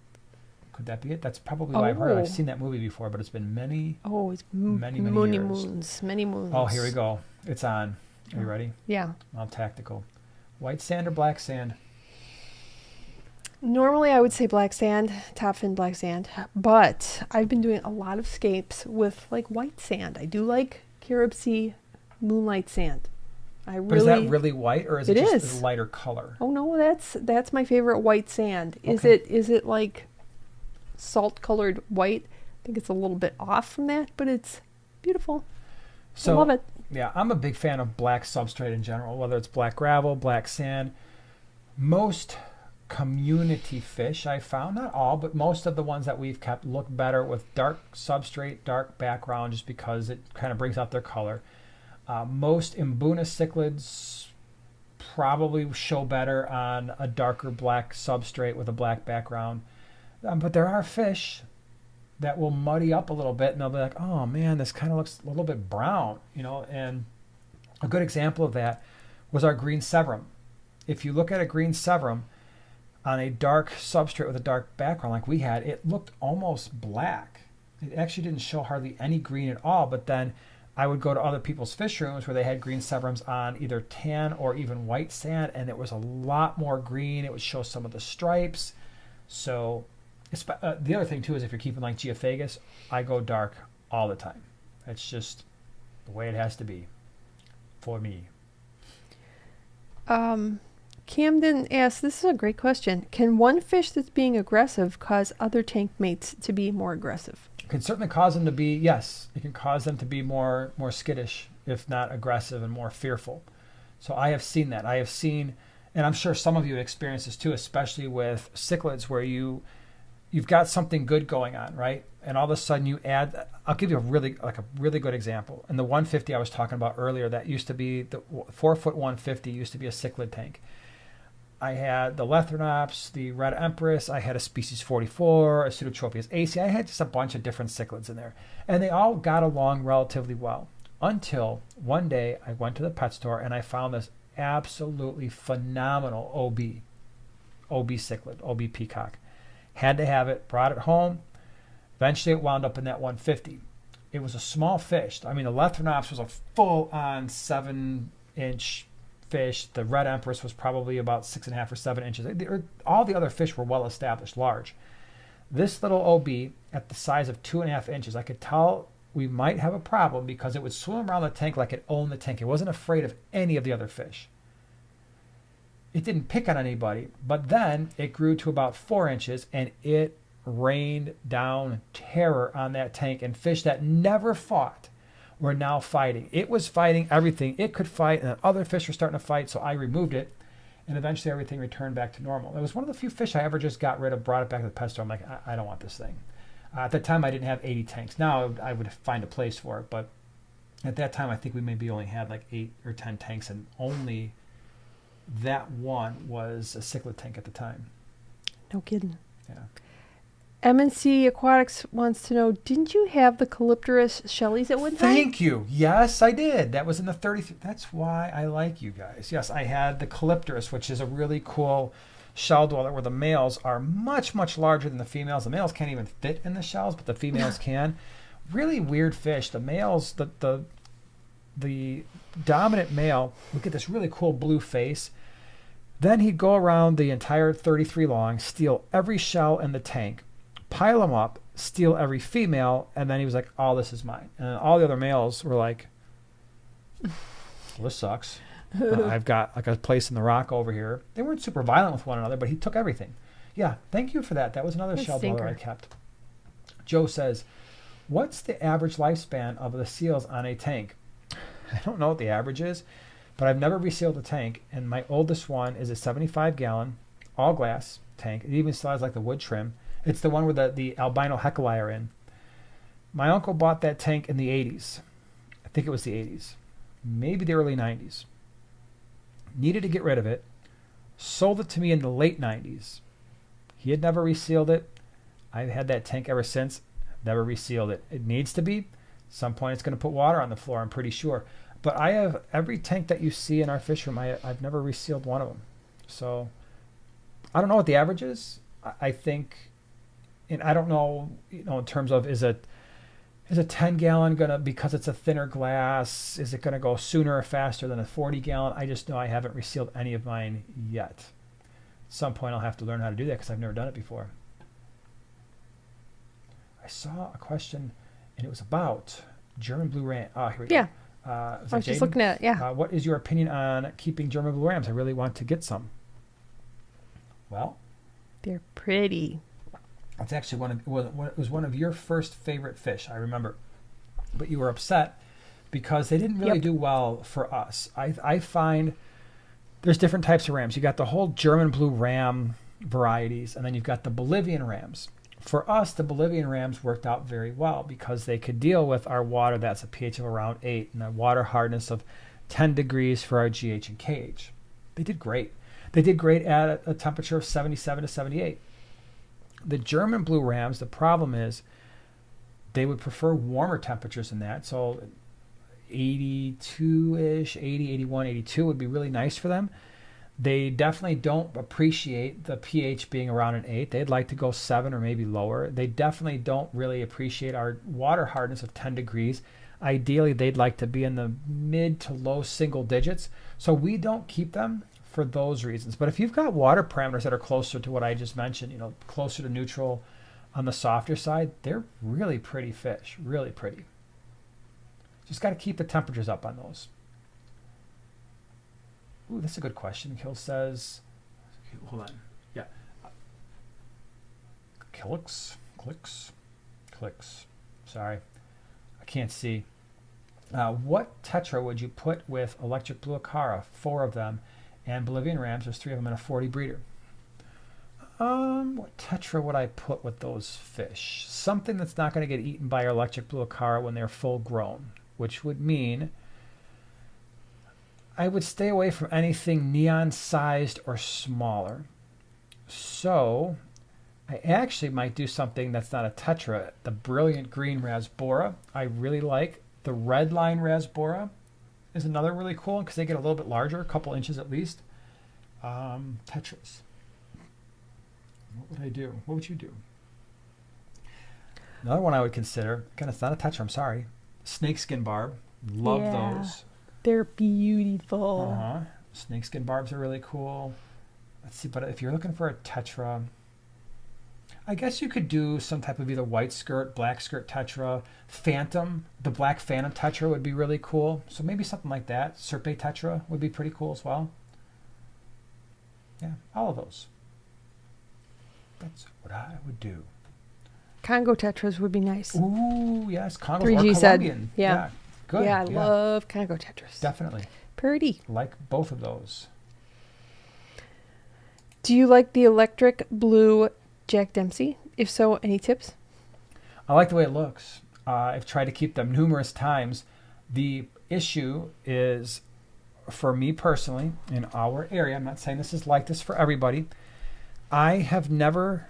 Could that be it? That's probably what I've heard. I've seen that movie before, but it's been many many years. Many moons. Oh, here we go. It's on. Are you ready? Yeah. I'm tactical. White sand or black sand? Normally, I would say black sand, top fin black sand, but I've been doing a lot of scapes with like white sand. I do like Carib Sea moonlight sand. But is that really white, or is it just a lighter color? Oh no, that's my favorite white sand. Okay. Is it like salt colored white? I think it's a little bit off from that, but it's beautiful. So, I love it. Yeah, I'm a big fan of black substrate in general, whether it's black gravel, black sand. Most community fish I found, not all, but most of the ones that we've kept look better with dark substrate, dark background, just because it kind of brings out their color. Most Mbuna cichlids probably show better on a darker black substrate with a black background. But there are fish that will muddy up a little bit, and they'll be like, oh man, this kind of looks a little bit brown, and a good example of that was our green severum. If you look at a green severum on a dark substrate with a dark background like we had, it looked almost black. It actually didn't show hardly any green at all, but then I would go to other people's fish rooms where they had green severums on either tan or even white sand, and it was a lot more green. It would show some of the stripes. So the other thing too is if you're keeping like Geophagus, I go dark all the time. It's just the way it has to be for me. Camden asks, this is a great question. Can one fish that's being aggressive cause other tank mates to be more aggressive? It can certainly cause them to be, yes, it can cause them to be more skittish, if not aggressive and more fearful. So I have seen that. I have seen, and I'm sure some of you have experienced this too, especially with cichlids, where you've got something good going on, right? And all of a sudden you add, I'll give you a really good example. In the 150 I was talking about earlier, that used to be the 4-foot 150 used to be a cichlid tank. I had the Lethrinops, the Red Empress, I had a Species 44, a Pseudotropius acei. I had just a bunch of different cichlids in there. And they all got along relatively well. Until one day I went to the pet store and I found this absolutely phenomenal OB cichlid, OB peacock. Had to have it, brought it home. Eventually it wound up in that 150. It was a small fish. I mean, the Lethrinops was a full-on 7-inch fish. The Red Empress was probably about 6.5 or 7 inches. All the other fish were well established, large. This little OB at the size of 2.5 inches, I could tell we might have a problem because it would swim around the tank like it owned the tank. It wasn't afraid of any of the other fish. It didn't pick on anybody, but then it grew to about 4 inches and it rained down terror on that tank, and fish that never fought were now fighting. It was fighting everything it could fight, and other fish were starting to fight, so I removed it, and eventually everything returned back to normal. It was one of the few fish I ever just got rid of, brought it back to the pet store. I'm like, I don't want this thing. At that time, I didn't have 80 tanks. Now I would find a place for it, but at that time, I think we maybe only had like 8 or 10 tanks, and only that one was a cichlid tank at the time. No kidding. Yeah. MNC Aquatics wants to know, didn't you have the Calypterus Shelleys at one time? Thank you. Yes, I did. That was in the 33. That's why I like you guys. Yes, I had the Calypterus, which is a really cool shell dweller where the males are much, much larger than the females. The males can't even fit in the shells, but the females can. Really weird fish. The males, the dominant male would get this really cool blue face. Then he'd go around the entire 33 long, steal every shell in the tank, pile them up, steal every female, and then he was like, oh, this is mine. And all the other males were like, well, this sucks. I've got like a place in the rock over here. They weren't super violent with one another, but he took everything. Yeah, thank you for that. That was another shell dweller I kept. Joe says, what's the average lifespan of the seals on a tank? I don't know what the average is, but I've never resealed a tank, and my oldest one is a 75-gallon, all-glass tank. It even still has like the wood trim. It's the one where the albino heckelei are in. My uncle bought that tank in the 80s. I think it was the 80s. Maybe the early 90s. Needed to get rid of it. Sold it to me in the late 90s. He had never resealed it. I've had that tank ever since. Never resealed it. It needs to be. Some point it's going to put water on the floor, I'm pretty sure. But I have every tank that you see in our fish room, I've never resealed one of them. So I don't know what the average is. I think, and I don't know, in terms of is a 10-gallon gonna, because it's a thinner glass, is it gonna go sooner or faster than a 40-gallon? I just know I haven't resealed any of mine yet. At some point I'll have to learn how to do that because I've never done it before. I saw a question, and it was about German blue ram. Oh, here we go. Yeah. I was just looking at it, yeah. What is your opinion on keeping German blue rams? I really want to get some. Well, they're pretty. That's actually it was one of your first favorite fish, I remember. But you were upset because they didn't really do well for us. I find there's different types of rams. You got the whole German blue ram varieties, and then you've got the Bolivian rams. For us, the Bolivian rams worked out very well because they could deal with our water that's a pH of around 8 and a water hardness of 10 degrees for our GH and KH. They did great. They did great at a temperature of 77 to 78. The German blue rams, the problem is they would prefer warmer temperatures than that. So 82-ish, 80, 81, 82 would be really nice for them. They definitely don't appreciate the pH being around an 8. They'd like to go 7 or maybe lower. They definitely don't really appreciate our water hardness of 10 degrees. Ideally, they'd like to be in the mid to low single digits. So we don't keep them for those reasons. But if you've got water parameters that are closer to what I just mentioned, closer to neutral on the softer side, they're really pretty fish, really pretty. Just got to keep the temperatures up on those. Ooh, that's a good question. Kill says, hold on. Yeah. Clicks. Sorry. I can't see. What tetra would you put with electric blue acara? 4 of them. And Bolivian rams, there's 3 of them in a 40 breeder. What tetra would I put with those fish? Something that's not going to get eaten by our electric blue acara when they're full grown, which would mean I would stay away from anything neon-sized or smaller. So I actually might do something that's not a tetra. The brilliant green rasbora, I really like. The red line rasbora is another really cool one because they get a little bit larger, a couple inches at least. Tetras. What would I do? What would you do? Another one I would consider, again, it's not a tetra, I'm sorry. Snakeskin barb. Love those. They're beautiful. Snakeskin barbs are really cool. Let's see, but if you're looking for a tetra, I guess you could do some type of either white skirt, black skirt tetra, phantom. The black phantom tetra would be really cool. So maybe something like that. Serpe tetra would be pretty cool as well. Yeah, all of those. That's what I would do. Congo tetras would be nice. Ooh, yes, Congo or 3G Colombian. said, yeah. Good. Yeah, I love Congo tetras. Definitely. Pretty. Like both of those. Do you like the electric blue Jack Dempsey? If so, any tips? I like the way it looks. I've tried to keep them numerous times. The issue is, for me personally, in our area, I'm not saying this is like this for everybody, I have never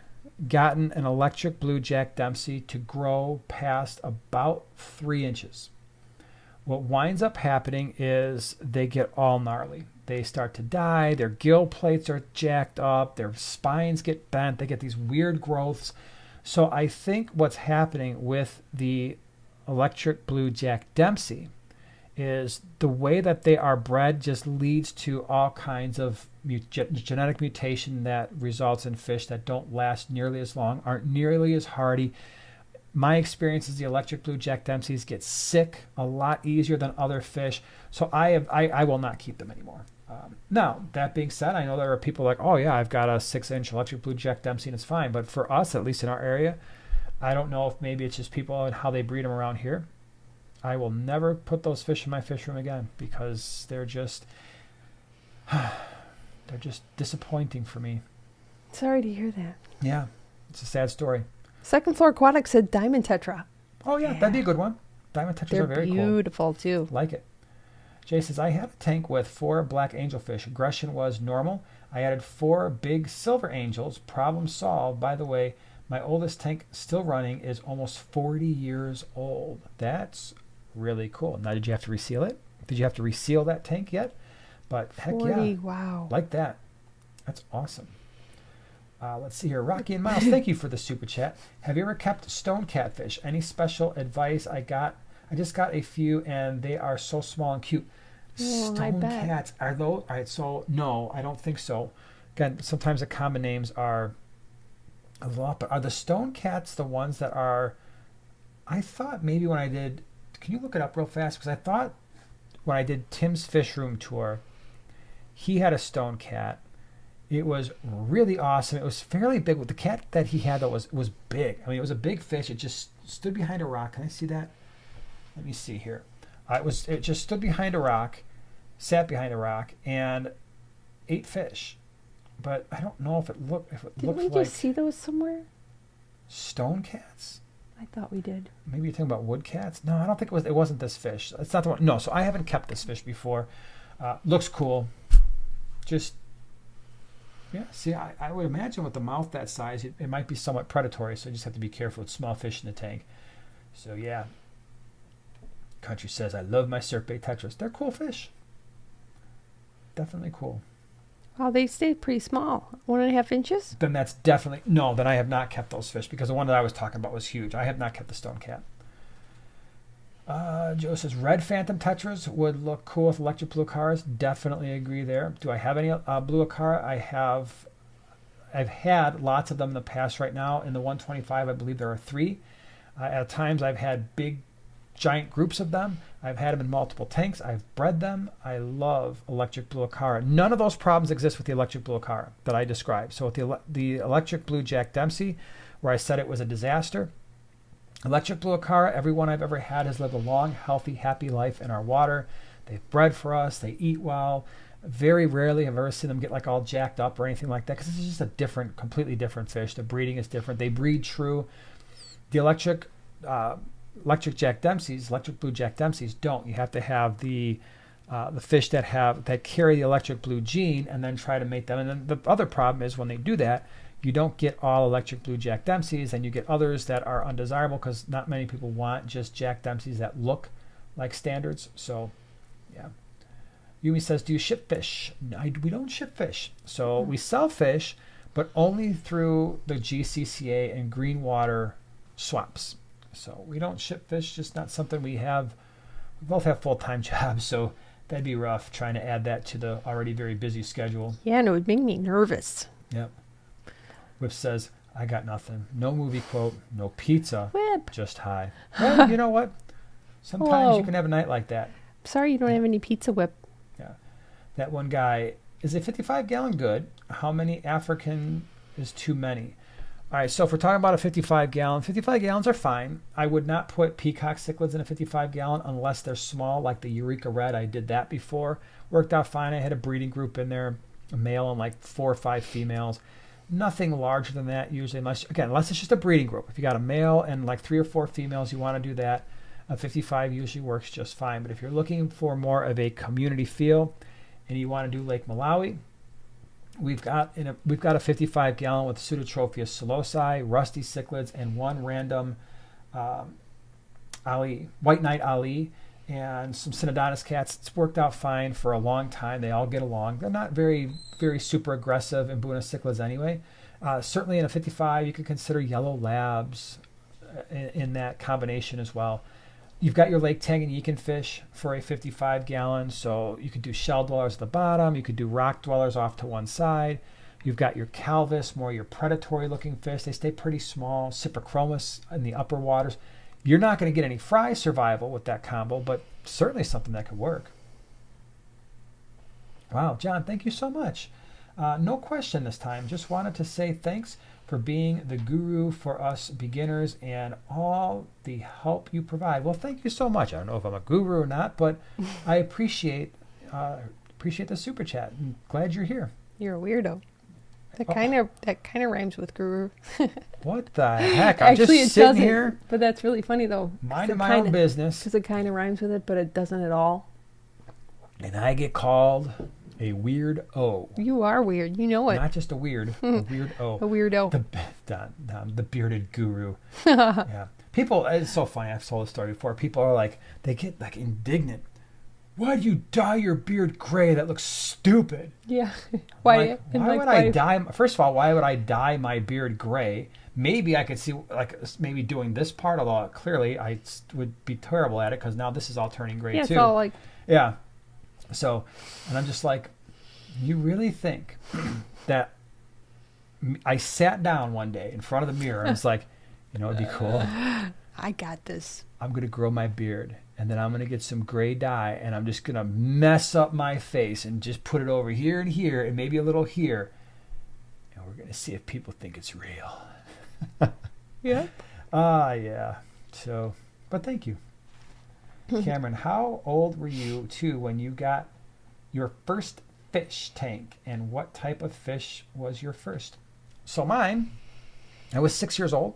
gotten an electric blue Jack Dempsey to grow past about 3 inches. What winds up happening is they get all gnarly. They start to die, their gill plates are jacked up, their spines get bent, they get these weird growths. So I think what's happening with the electric blue Jack Dempsey is the way that they are bred just leads to all kinds of genetic mutation that results in fish that don't last nearly as long, aren't nearly as hardy. My experience is the electric blue Jack Dempseys get sick a lot easier than other fish, so I will not keep them anymore. Now, that being said, I know there are people like, oh yeah, I've got a 6-inch electric blue Jack Dempsey and it's fine, but for us, at least in our area, I don't know if maybe it's just people and how they breed them around here. I will never put those fish in my fish room again because they're just disappointing for me. Sorry to hear that. Yeah, it's a sad story. Second Floor Aquatics said diamond tetra. Oh yeah, that'd be a good one. Diamond tetras are very cool. They're beautiful too. Like it. Jay says, I had a tank with 4 black angelfish. Aggression was normal. I added 4 big silver angels. Problem solved. By the way, my oldest tank still running is almost 40 years old. That's really cool. Now, did you have to reseal it? Did you have to reseal that tank yet? But heck 40, yeah. wow. Like that. That's awesome. Let's see here. Rocky and Miles, thank you for the super chat. Have you ever kept stone catfish? Any special advice? I just got a few, and they are so small and cute. Stone cats, are those? All right, so no, I don't think so. Again, sometimes the common names are a lot, but are the stone cats the ones that are? I thought maybe when I did, can you look it up real fast? Because I thought when I did Tim's fish room tour, he had a stone cat. It was really awesome. It was fairly big. The cat that he had, though, was big. I mean, it was a big fish. It just stood behind a rock. Can I see that? Let me see here. It just stood behind a rock, sat behind a rock, and ate fish. But I don't know if it looked like. Didn't we just see those somewhere? Stone cats? I thought we did. Maybe you're talking about wood cats? No, I don't think it was. It wasn't this fish. It's not the one. No, so I haven't kept this fish before. Looks cool. Just. Yeah, see, I would imagine with the mouth that size, it might be somewhat predatory, so you just have to be careful with small fish in the tank. So, yeah. Country says, I love my Serpe tetras. They're cool fish. Definitely cool. Wow, they stay pretty small. 1.5 inches? Then that's definitely... No, then I have not kept those fish, because the one that I was talking about was huge. I have not kept the stone cat. Joe says, red phantom tetras would look cool with electric blue cars. Definitely agree there. Do I have any blue acara? I've had lots of them in the past. Right now in the 125, I believe there are 3. At times I've had big, giant groups of them. I've had them in multiple tanks. I've bred them. I love electric blue acara. None of those problems exist with the electric blue acara that I described. So with the electric blue Jack Dempsey, where I said it was a disaster, electric blue acara, everyone I've ever had has lived a long, healthy, happy life in our water. They've bred for us. They eat well. Very rarely have I ever seen them get like all jacked up or anything like that, because it's just a completely different fish. The breeding is different. They breed true. The electric Jack Dempseys, electric blue Jack Dempseys don't. You have to have the fish that carry the electric blue gene and then try to mate them. And then the other problem is when they do that, you don't get all electric blue Jack Dempseys, and you get others that are undesirable because not many people want just Jack Dempseys that look like standards. So, yeah. Yumi says, do you ship fish? No, we don't ship fish. So we sell fish, but only through the GCCA and green water swaps. So we don't ship fish, just not something we have. We both have full-time jobs, so that'd be rough trying to add that to the already very busy schedule. Yeah, and it would make me nervous. Yep. Whip says, I got nothing. No movie quote, no pizza, Whip. just hi. Well, you know what? Sometimes Hello. you can have a night like that. Sorry you don't have any pizza, Whip. Yeah. That one guy, is a 55-gallon good? How many African is too many? All right, so if we're talking about a 55-gallon, 55 gallons are fine. I would not put peacock cichlids in a 55-gallon unless they're small, like the Eureka Red. I did that before. Worked out fine. I had a breeding group in there, a male and like 4 or 5 females. Nothing larger than that usually, unless it's just a breeding group. If you got a male and like 3 or 4 females, you want to do that. A 55 usually works just fine. But if you're looking for more of a community feel and you want to do Lake Malawi, we've got a 55-gallon with Pseudotrophia solosi, rusty cichlids, and one random white knight Ali, and some Synodontis cats. It's worked out fine for a long time. They all get along. They're not very, very super aggressive in Mbuna cichlids anyway. Certainly in a 55, you could consider yellow labs in that combination as well. You've got your Lake Tanganyikan fish for a 55-gallon, so you could do shell dwellers at the bottom. You could do rock dwellers off to one side. You've got your Calvis, more your predatory-looking fish. They stay pretty small. Cyprichromis in the upper waters. You're not going to get any fry survival with that combo, but certainly something that could work. Wow, John, thank you so much. No question this time. Just wanted to say thanks for being the guru for us beginners and all the help you provide. Well, thank you so much. I don't know if I'm a guru or not, but I appreciate the super chat. I'm glad you're here. You're a weirdo. That kind of rhymes with guru. What the heck? I'm Actually, just it sitting doesn't. here. But that's really funny though. Minding my own business. Because it kind of rhymes with it, but it doesn't at all. And I get called a weird O. You are weird. You know it. Not just a weird, a weird O. A weirdo. The bearded guru. Yeah. People, it's so funny. I've told this story before. People are like, they get like indignant. Why do you dye your beard gray? That looks stupid. Yeah. Why would I dye? First of all, why would I dye my beard gray? Maybe I could see maybe doing this part, although clearly I would be terrible at it because now this is all turning gray too. It's all like. Yeah. So, and I'm just like, you really think that I sat down one day in front of the mirror and was like, you know, it'd be cool. I got this. I'm going to grow my beard and then I'm going to get some gray dye and I'm just going to mess up my face and just put it over here and maybe a little here. And we're going to see if people think it's real. Yeah. Yeah. So, but thank you. Cameron, how old were you too when you got your first fish tank and what type of fish was your first? So mine, I was 6 years old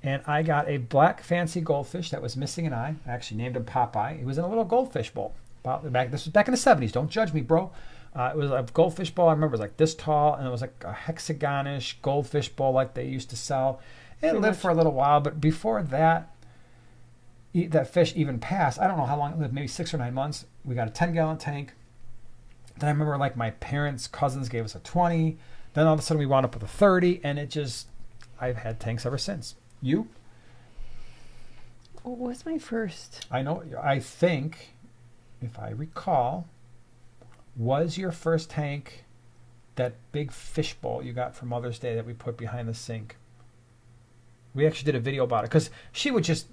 and I got a black fancy goldfish that was missing an eye. I actually named him Popeye. He was in a little goldfish bowl. This was back in the 70s. Don't judge me, bro. It was a goldfish bowl. I remember it was like this tall and it was like a hexagonish goldfish bowl like they used to sell. It lived for a little while, but before that fish even passed, I don't know how long it lived, maybe 6 or 9 months. We got a 10-gallon tank. Then I remember like my parents' cousins gave us a 20. Then all of a sudden we wound up with a 30, and I've had tanks ever since. You? What was my first? I think, if I recall, was your first tank that big fish bowl you got for Mother's Day that we put behind the sink? We actually did a video about it because she would just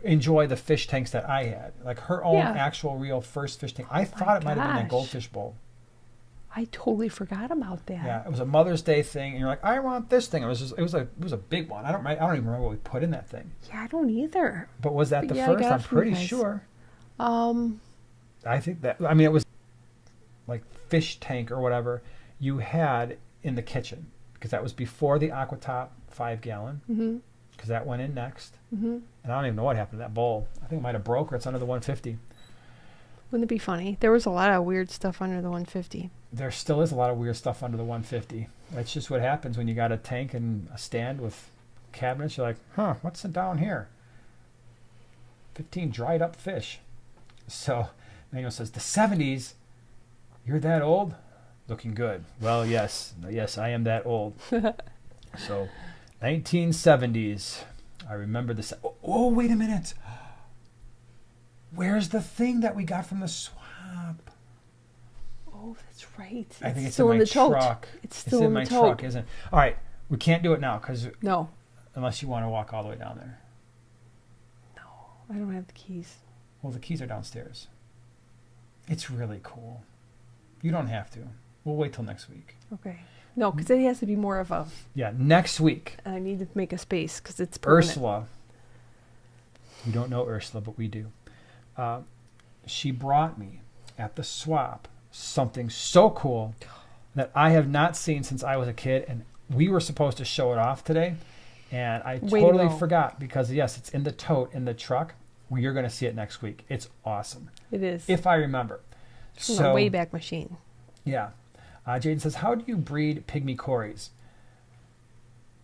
enjoy the fish tanks that I had, like her own actual real first fish tank. I thought it might have been that goldfish bowl. I totally forgot about that. Yeah, it was a Mother's Day thing, and you're like, I want this thing. It was a big one. I don't even remember what we put in that thing. Yeah, I don't either. But was that the first? I'm pretty sure. I think that. I mean, it was like fish tank or whatever you had in the kitchen because that was before the Aquatop 5-gallon. Mm-hmm. Because that went in next. Mm-hmm. And I don't even know what happened to that bowl. I think it might have broke or it's under the 150. Wouldn't it be funny? There was a lot of weird stuff under the 150. There still is a lot of weird stuff under the 150. That's just what happens when you got a tank and a stand with cabinets. You're like, what's down here? 15 dried up fish. So Manuel says, the 70s? You're that old? Looking good. Well, yes. Yes, I am that old. So, 1970s. I remember this. Oh, wait a minute. Where's the thing that we got from the swap? Oh, that's right. I think it's still in my the tote. truck. It's still in my the tote. truck, isn't it? All right. We can't do it now because No. unless you want to walk all the way down there. No, I don't have the keys. Well, the keys are downstairs. It's really cool. You don't have to. We'll wait till next week. Okay. No, because it has to be more of a... Yeah, next week. I need to make a space because it's permanent. Ursula. You don't know Ursula, but we do. She brought me at the swap something so cool that I have not seen since I was a kid, and we were supposed to show it off today, and I totally forgot because, yes, it's in the tote in the truck. You're going to see it next week. It's awesome. It is. If I remember. It's a Wayback Machine. Yeah. Jaden says, how do you breed pygmy cories?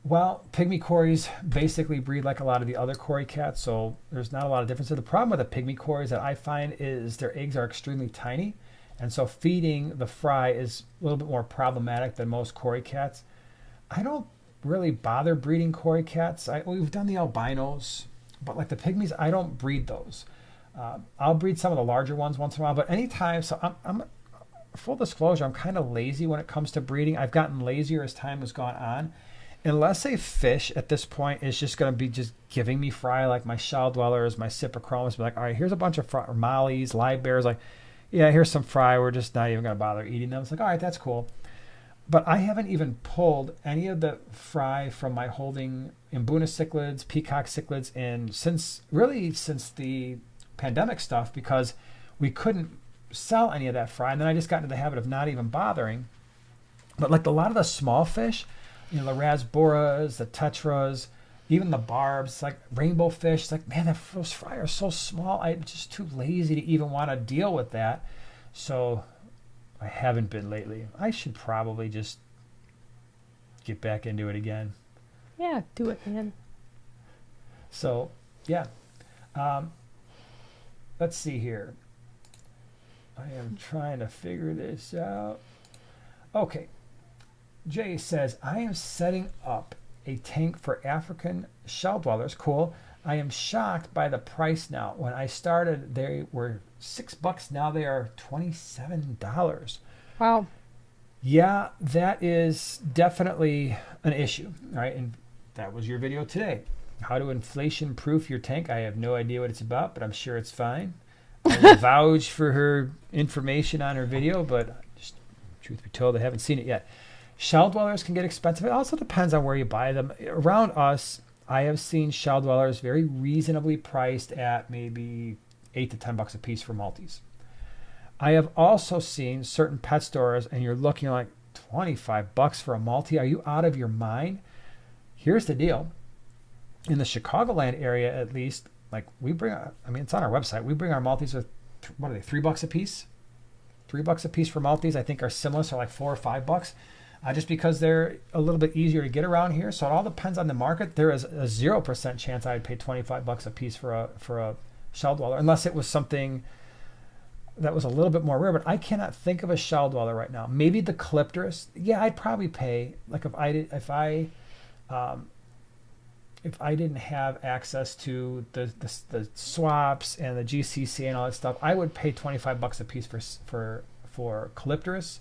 Well, pygmy cories basically breed like a lot of the other cory cats, so there's not a lot of difference. So the problem with the pygmy cories that I find is their eggs are extremely tiny, and so feeding the fry is a little bit more problematic than most cory cats. I don't really bother breeding cory cats. We've done the albinos, but like the pygmies, I don't breed those. I'll breed some of the larger ones once in a while, but anytime, so I'm full disclosure, I'm kind of lazy when it comes to breeding. I've gotten lazier as time has gone on. Unless a fish at this point is just going to be just giving me fry, like my shell dwellers, my cyprichromas, be like, all right, here's a bunch of fry, or mollies, live bears, like, yeah, here's some fry. We're just not even going to bother eating them. It's like, all right, that's cool. But I haven't even pulled any of the fry from my holding Mbuna cichlids, peacock cichlids, and since the pandemic stuff, because we couldn't sell any of that fry, and then I just got into the habit of not even bothering. But like a lot of the small fish, the rasboras, the tetras, even the barbs, like rainbow fish, it's like, man, those fry are so small. I'm just too lazy to even want to deal with that. So I haven't been lately. I should probably just get back into it again. Yeah, do it, man. So, yeah. Let's see here. I am trying to figure this out. Okay. Jay says, I am setting up a tank for African shell dwellers. Cool. I am shocked by the price now. When I started, they were $6. Now they are $27. Wow. Yeah, that is definitely an issue, right? And that was your video today. How to inflation-proof your tank. I have no idea what it's about, but I'm sure it's fine. I will vouch for her information on her video, but just, truth be told, I haven't seen it yet. Shell dwellers can get expensive. It also depends on where you buy them. Around us, I have seen shell dwellers very reasonably priced at maybe $8 to $10 a piece for multis. I have also seen certain pet stores, and you're looking like $25 for a multi. Are you out of your mind? Here's the deal. In the Chicagoland area, at least, like it's on our website. We bring our multis with, what are they, $3 a piece? $3 a piece for multis, I think, are similar, so like $4 or $5. Just because they're a little bit easier to get around here. So it all depends on the market. There is a 0% chance I'd pay $25 a piece for a shell dweller, unless it was something that was a little bit more rare. But I cannot think of a shell dweller right now. Maybe the Calypterus. Yeah, I'd probably pay, like if I didn't have access to the swaps and the GCC and all that stuff, I would pay $25 a piece for Calypterus.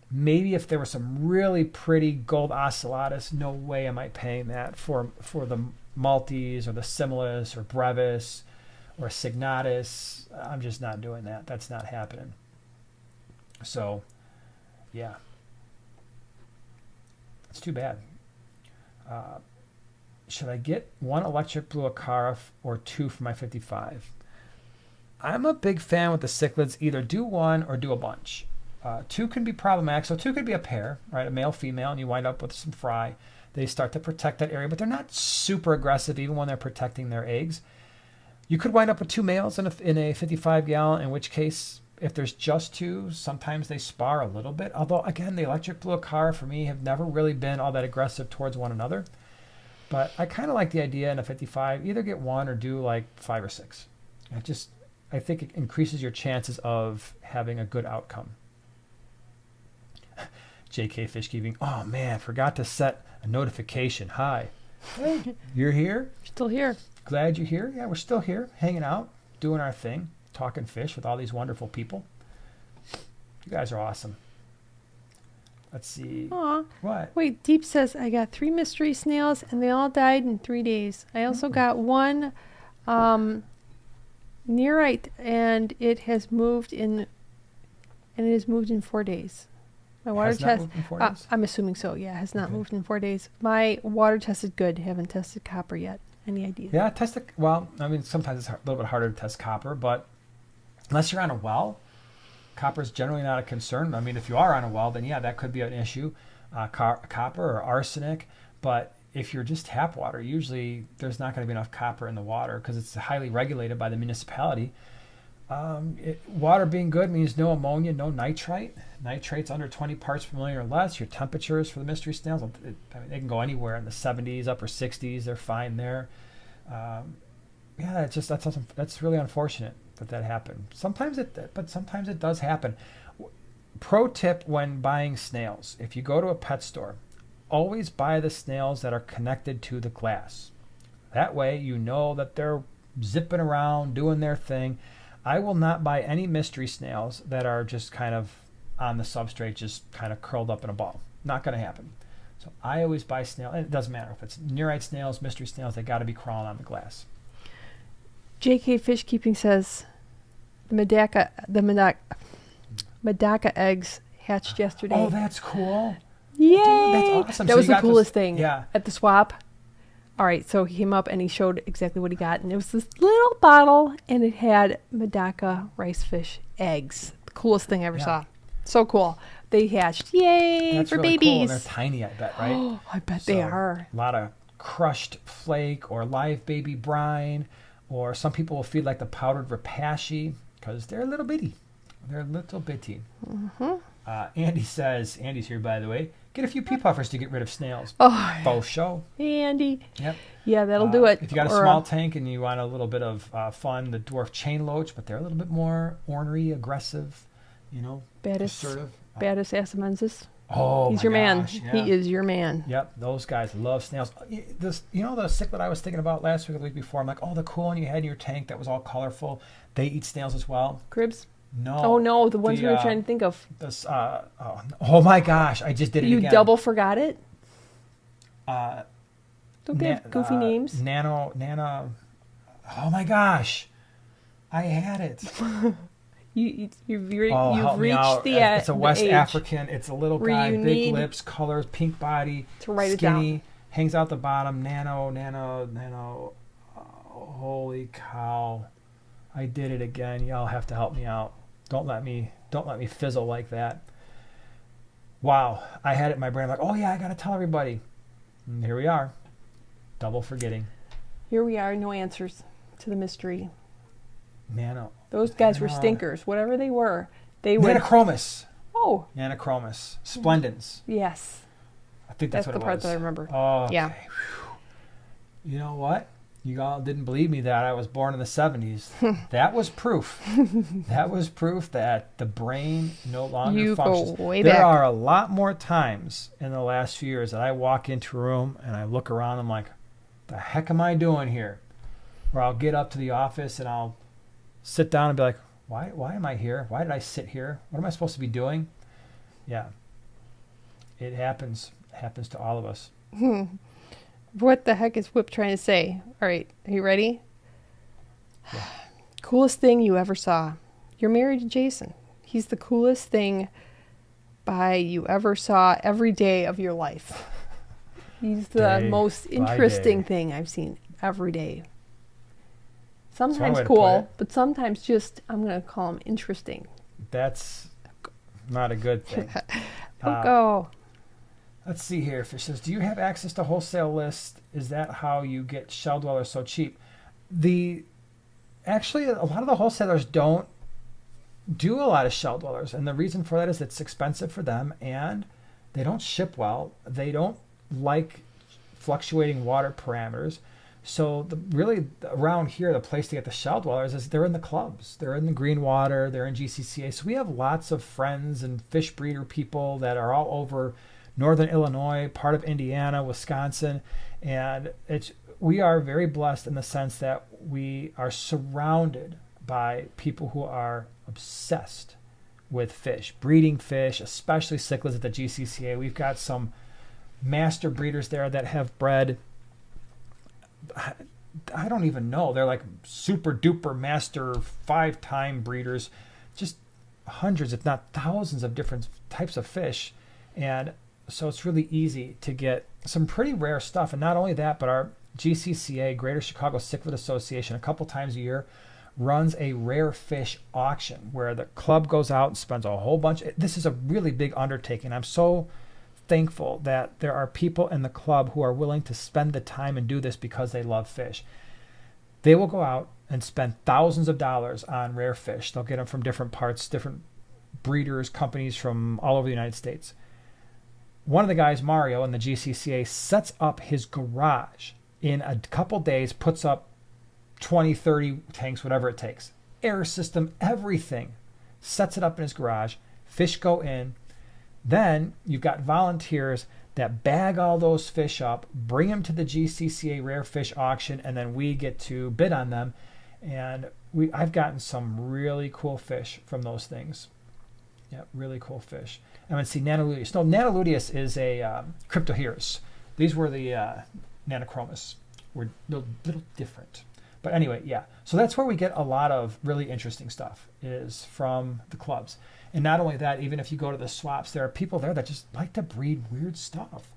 Maybe if there was some really pretty gold ocellatus, no way am I paying that for the Maltese or the Similis or Brevis or Signatus. I'm just not doing that. That's not happening. So, yeah. It's too bad. Should I get one electric blue Acara or two for my 55? I'm a big fan with the cichlids. Either do one or do a bunch. Two can be problematic. So two could be a pair, right? A male, female, and you wind up with some fry. They start to protect that area, but they're not super aggressive even when they're protecting their eggs. You could wind up with two males in a 55 gallon, in which case, if there's just two, sometimes they spar a little bit. Although, again, the electric blue Acara for me have never really been all that aggressive towards one another. But I kind of like the idea in a 55, either get one or do like 5 or 6. I think it increases your chances of having a good outcome. JK Fishkeeping. Oh man, forgot to set a notification. Hi. Hey, you're here? Still here. Glad you're here. Yeah, we're still here, hanging out, doing our thing, talking fish with all these wonderful people. You guys are awesome. Let's see. Aw. What? Wait, Deep says, I got 3 mystery snails and they all died in 3 days. I also got one nearite and it has moved in 4 days. My water Has not test. moved in 4 days? I'm assuming so. Yeah, has not Okay. moved in 4 days. My water tested good. Haven't tested copper yet. Any idea? Yeah, test it. Well, I mean, sometimes it's a little bit harder to test copper, but unless you're on a well, copper is generally not a concern. I mean, if you are on a well, then yeah, that could be an issue, copper or arsenic. But if you're just tap water, usually there's not going to be enough copper in the water because it's highly regulated by the municipality. Water being good means no ammonia, no nitrite. Nitrate's under 20 parts per million or less. Your temperatures for the mystery snails, I mean, they can go anywhere in the 70s, upper 60s. They're fine there. Yeah, it's just that's really unfortunate that happened. Sometimes it does happen. Pro tip when buying snails: if you go to a pet store, always buy the snails that are connected to the glass. That way, you know that they're zipping around doing their thing. I will not buy any mystery snails that are just kind of on the substrate, just kind of curled up in a ball. Not going to happen. So I always buy snail, and it doesn't matter if it's nearite snails, mystery snails, they got to be crawling on the glass. JK Fishkeeping says the Medaka eggs hatched yesterday. Oh, that's cool. Yay! Dude, that's awesome. That So was you the got coolest this- thing Yeah. at the swap. All right, so he came up and he showed exactly what he got, and it was this little bottle, and it had Medaka rice fish eggs. The coolest thing I ever Yeah. saw. So cool. They hatched. Yay That's for really cool. And babies. they're tiny, I bet, right? Oh, I bet they So, are. A lot of crushed flake or live baby brine, or some people will feed like the powdered rapashi because they're little bitty. They're little bitty. Mm-hmm. Andy says, Andy's here by the way, get a few pea puffers to get rid of snails. Oh, Both show. hey, Andy. Yep. Yeah, that'll do it. If you got a Or, small tank and you want a little bit of fun, the dwarf chain loach, but they're a little bit more ornery, aggressive, Baddest assertive. Asamensis. Oh, He's my your man. gosh, yeah. He is your man. Yep, those guys love snails. The cichlid I was thinking about last week or the week before, I'm like, oh, the cool one you had in your tank that was all colorful, they eat snails as well. Cribs? No. Oh, no, the ones we were trying to think of. Oh my gosh, I just did it You again. double forgot it? Uh, Don't they have goofy names? Nano. Oh my gosh, I had it. You've Help me reached out. the It's a the West age African. It's a little where guy, you big need lips, colors, pink body, to write it skinny, down. hangs out the bottom. Nano. Holy cow! I did it again. Y'all have to help me out. Don't let me fizzle like that. Wow, I had it in my brain. I'm like, oh yeah, I gotta tell everybody. And here we are, double forgetting. Here we are, no answers to the mystery. Nano. Those guys were stinkers. Whatever they were, they were. Nanochromis. Oh, Nanochromis. Splendens. yes. I think That's that's what the it part was. that I remember. Oh, okay. Yeah. Whew. You know what? You all didn't believe me that I was born in the 70s. That was proof. That was proof that the brain no longer You functions. go way There back. are a lot more times in the last few years that I walk into a room and I look around. I'm like, the heck am I doing here? Or I'll get up to the office and I'll sit down and be like, why am I here? Why did I sit here? What am I supposed to be doing? Yeah. It happens. It happens to all of us. What the heck is Whip trying to say? All right, are you ready? Yeah. Coolest thing you ever saw. You're married to Jason. He's the coolest thing you ever saw every day of your life. He's the Day most by interesting day. thing I've seen every day. one Sometimes way to put cool, it. but sometimes just, I'm going to call him interesting. That's not a good thing. Don't go. Let's see here. Fish says, do you have access to wholesale list? Is that how you get shell dwellers so cheap? Actually, a lot of the wholesalers don't do a lot of shell dwellers. And the reason for that is it's expensive for them and they don't ship well. They don't like fluctuating water parameters. So really around here, the place to get the shell dwellers is they're in the clubs. They're in the green water. They're in GCCA. So we have lots of friends and fish breeder people that are all over northern Illinois, part of Indiana, Wisconsin. And we are very blessed in the sense that we are surrounded by people who are obsessed with fish, breeding fish, especially cichlids at the GCCA. We've got some master breeders there that have bred, I don't even know. They're like super duper master 5-time breeders, just hundreds, if not thousands of different types of fish. And so it's really easy to get some pretty rare stuff. And not only that, but our GCCA, Greater Chicago Cichlid Association, a couple times a year runs a rare fish auction where the club goes out and spends a whole bunch. This is a really big undertaking. I'm so thankful that there are people in the club who are willing to spend the time and do this because they love fish. They will go out and spend thousands of dollars on rare fish. They'll get them from different parts, different breeders, companies from all over the United States. One of the guys, Mario, in the GCCA, sets up his garage in a couple days, puts up 20, 30 tanks, whatever it takes. Air system, everything. Sets it up in his garage. Fish go in. Then you've got volunteers that bag all those fish up, bring them to the GCCA rare fish auction, and then we get to bid on them. And I've gotten some really cool fish from those things. Yeah, really cool fish. I'm going to see Nanoluteus. No, Nanoluteus is a Cryptoheris. These were the Nanochromis. We're a little different. But anyway, yeah. So that's where we get a lot of really interesting stuff, is from the clubs. And not only that, even if you go to the swaps, there are people there that just like to breed weird stuff.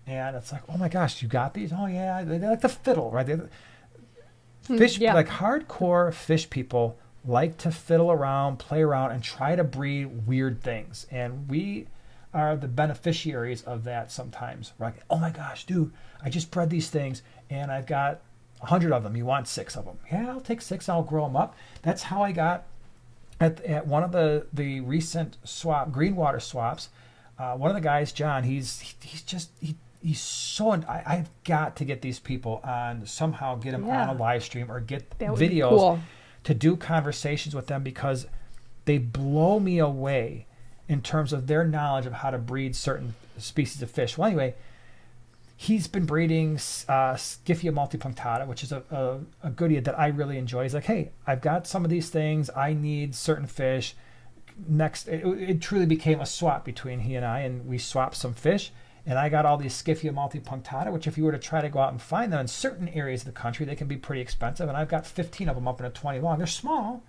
And it's like, oh my gosh, you got these? Oh yeah, they like to fiddle, right? Fish, yeah. Like hardcore fish people like to fiddle around, play around, and try to breed weird things. And we are the beneficiaries of that sometimes. We're like, oh my gosh, dude, I just bred these things, and I've got 100 of them. You want 6 of them? Yeah, I'll take 6. I'll grow them up. That's how I got at one of the recent green water swaps. One of the guys, John, he's so. I've got to get these people on somehow, get them on a live stream or get videos to do conversations with them, because they blow me away in terms of their knowledge of how to breed certain species of fish. Well, anyway, he's been breeding Scyphia multipunctata, which is a goodie that I really enjoy. He's like, hey, I've got some of these things. I need certain fish. Next, it truly became a swap between he and I, and we swapped some fish. And I got all these Scyphia multipunctata, which if you were to try to go out and find them in certain areas of the country, they can be pretty expensive. And I've got 15 of them up in a 20 long. They're small,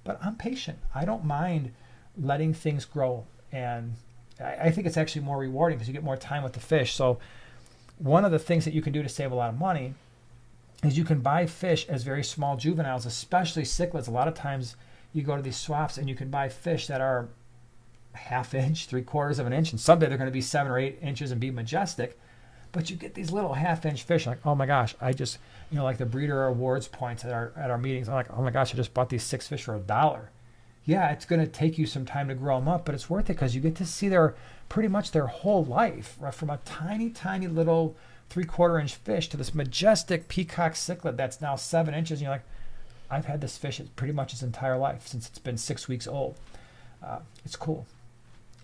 but I'm patient. I don't mind letting things grow. And I think it's actually more rewarding because you get more time with the fish. So one of the things that you can do to save a lot of money is you can buy fish as very small juveniles, especially cichlids. A lot of times you go to these swaps and you can buy fish that are ½ inch, 3/4 of an inch, and someday they're going to be 7 or 8 inches and be majestic. But you get these little ½ inch fish, like, oh my gosh, I just, like the breeder awards points at our meetings. I'm like, oh my gosh, I just bought these 6 fish for $1. Yeah, it's going to take you some time to grow them up, but it's worth it because you get to see pretty much their whole life, right? From a tiny, tiny little 3/4 inch fish to this majestic peacock cichlid that's now 7 inches. And you're like, I've had this fish pretty much its entire life since it's been 6 weeks old. It's cool.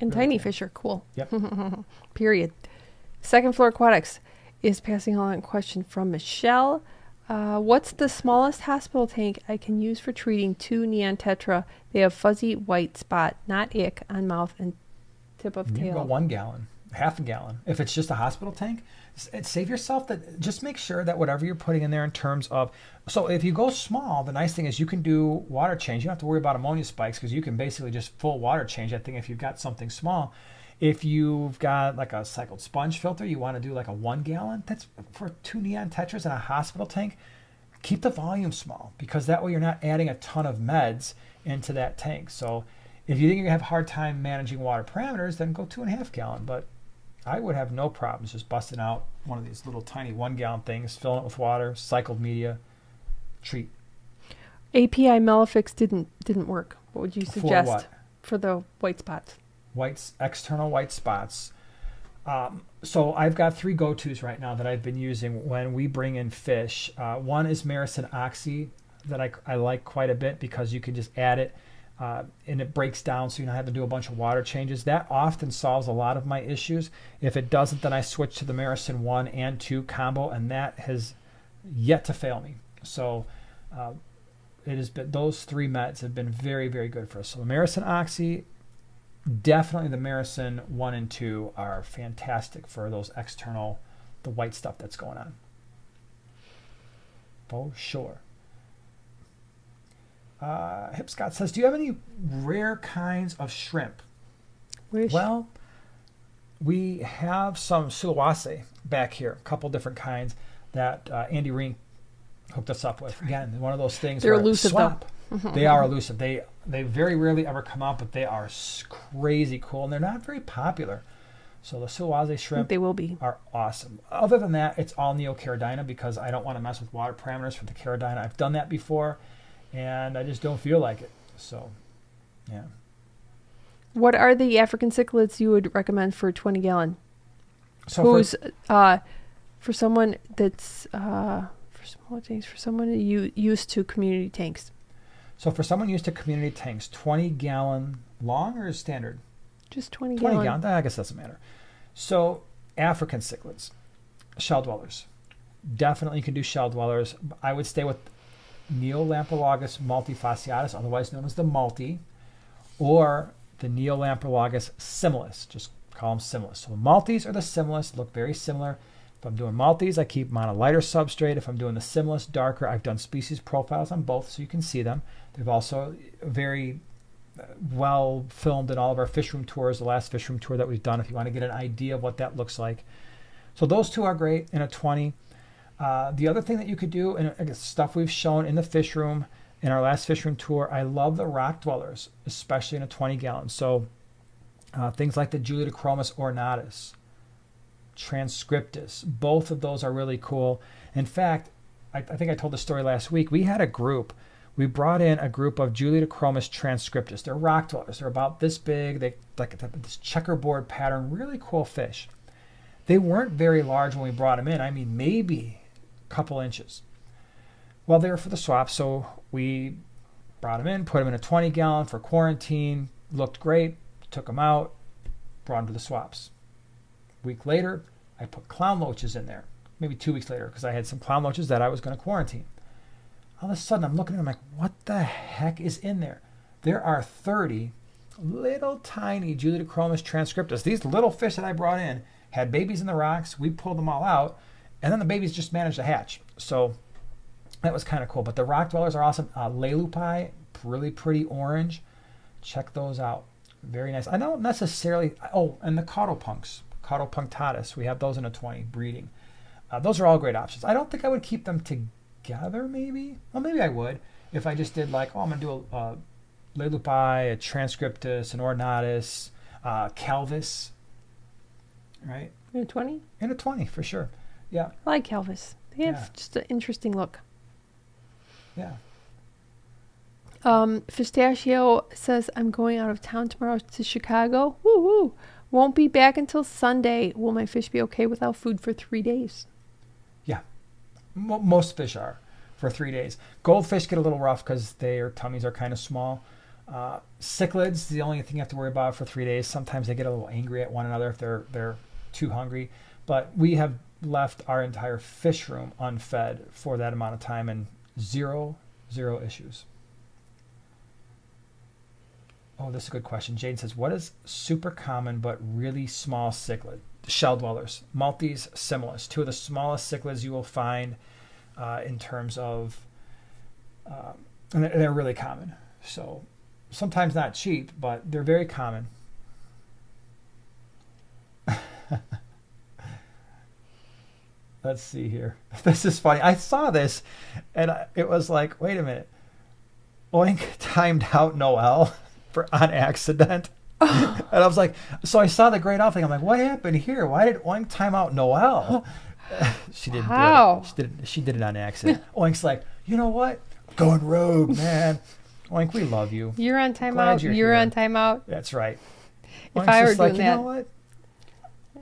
And really tiny fish are cool. Yep. Period. Second Floor Aquatics is passing on a question from Michelle. What's the smallest hospital tank I can use for treating 2 neon tetra? They have fuzzy white spot, not ick, on mouth and tip of tail. You can go 1 gallon, ½ gallon. If it's just a hospital tank, save yourself that. Just make sure that whatever you're putting in there in terms of. So if you go small, the nice thing is you can do water change. You don't have to worry about ammonia spikes because you can basically just full water change that thing if you've got something small. If you've got like a cycled sponge filter, you want to do like a 1 gallon. That's for 2 neon tetras in a hospital tank. Keep the volume small because that way you're not adding a ton of meds into that tank. So if you think you're gonna have a hard time managing water parameters, then go 2.5 gallon. But I would have no problems just busting out one of these little tiny 1 gallon things, filling it with water, cycled media, treat. API Melifix didn't work. What would you suggest for what? For the white spots? External white spots. So I've got 3 go-tos right now that I've been using when we bring in fish. One is Maricin Oxy that I like quite a bit because you can just add it and it breaks down so you don't have to do a bunch of water changes. That often solves a lot of my issues. If it doesn't, then I switch to the Maricin 1 and 2 combo, and that has yet to fail me. So it has been, those 3 meds have been very, very good for us. So the Maricin Oxy, definitely the Maricin 1 and 2 are fantastic for those external, the white stuff that's going on. For sure. Hip Scott says, do you have any rare kinds of shrimp? Wish. Well, we have some sulawase back here, a couple different kinds that Andy Reen hooked us up with. Again, one of those things. They're where elusive, swap. though. They are elusive. They very rarely ever come out, but they are crazy cool, and they're not very popular. So the sulawase shrimp They will be. are awesome. Other than that, it's all neocaridina because I don't want to mess with water parameters for the caridina. I've done that before, and I just don't feel like it. So, yeah. What are the African cichlids you would recommend for a 20-gallon? So Who's for someone that's for smaller tanks, for someone used to community tanks? So for someone used to community tanks, 20-gallon long or standard? Just 20 20 gallon. gallon. I guess doesn't matter. So African cichlids, shell dwellers. Definitely you can do shell dwellers. I would stay with Neolampologus multifasciatus, otherwise known as the multi, or the Neolampologus similis. Just call them similis. So the multis or the similis look very similar. If I'm doing multis, I keep them on a lighter substrate. If I'm doing the similis darker, I've done species profiles on both so you can see them. They've also very well filmed in all of our fish room tours, the last fish room tour that we've done, if you want to get an idea of what that looks like. So those 2 are great in a 20. The other thing that you could do, and stuff we've shown in the fish room in our last fish room tour, I love the rock dwellers, especially in a 20 gallon. So things like the Julidochromis ornatus, transcriptus, both of those are really cool. In fact, I think I told the story last week. We had a group. We brought in a group of Julidochromis transcriptus. They're rock dwellers. They're about this big. They like this checkerboard pattern, really cool fish. They weren't very large when we brought them in. I mean, maybe a couple inches. Well, they were for the swap, so we brought them in, put them in a 20 gallon for quarantine. Looked great. Took them out, brought them to the swaps. A week later, I put clown loaches in there. Maybe 2 weeks later, because I had some clown loaches that I was going to quarantine. All of a sudden, I'm looking at them like, what the heck is in there? There are 30 little tiny Julidochromis transcriptus. These little fish that I brought in had babies in the rocks. We pulled them all out, and then the babies just managed to hatch. So that was kind of cool. But the rock dwellers are awesome. Lelupi, really pretty orange. Check those out. Very nice. I don't necessarily... Oh, and the caudopunks. Caudopunctatus. We have those in a 20 breeding. Those are all great options. I don't think I would keep them together, maybe. Well, maybe I would. If I just did like, I'm going to do a Lelupi, a Transcriptus, an Ornatus, Calvis. Right? In a 20? In a 20, for sure. Yeah. I like Calvis. They have just an interesting look. Yeah. Pistachio says, I'm going out of town tomorrow to Chicago. Woo woo. Won't be back until Sunday. Will my fish be okay without food for 3 days? Yeah. Most fish are for 3 days. Goldfish get a little rough because their tummies are kind of small. Cichlids, the only thing you have to worry about for 3 days. Sometimes they get a little angry at one another if they're too hungry. But we have left our entire fish room unfed for that amount of time and zero issues. Oh, this is a good question. Jane says, what is super common but really small cichlid? Shell dwellers, Maltese similis, 2 of the smallest cichlids you will find in terms of, and they're really common. So sometimes not cheap, but they're very common. Let's see here. This is funny. I saw this and it was like, wait a minute. Oink timed out Noel on accident. And I was like, so I saw the great off thing. I'm like, what happened here? Why did Oink time out Noel? She didn't do it. She did it on accident. Oink's like, you know what? Going rogue, man. Oink, we love you. You're on timeout. You're on timeout. That's right. If Oink's I were just like, doing you that. know what?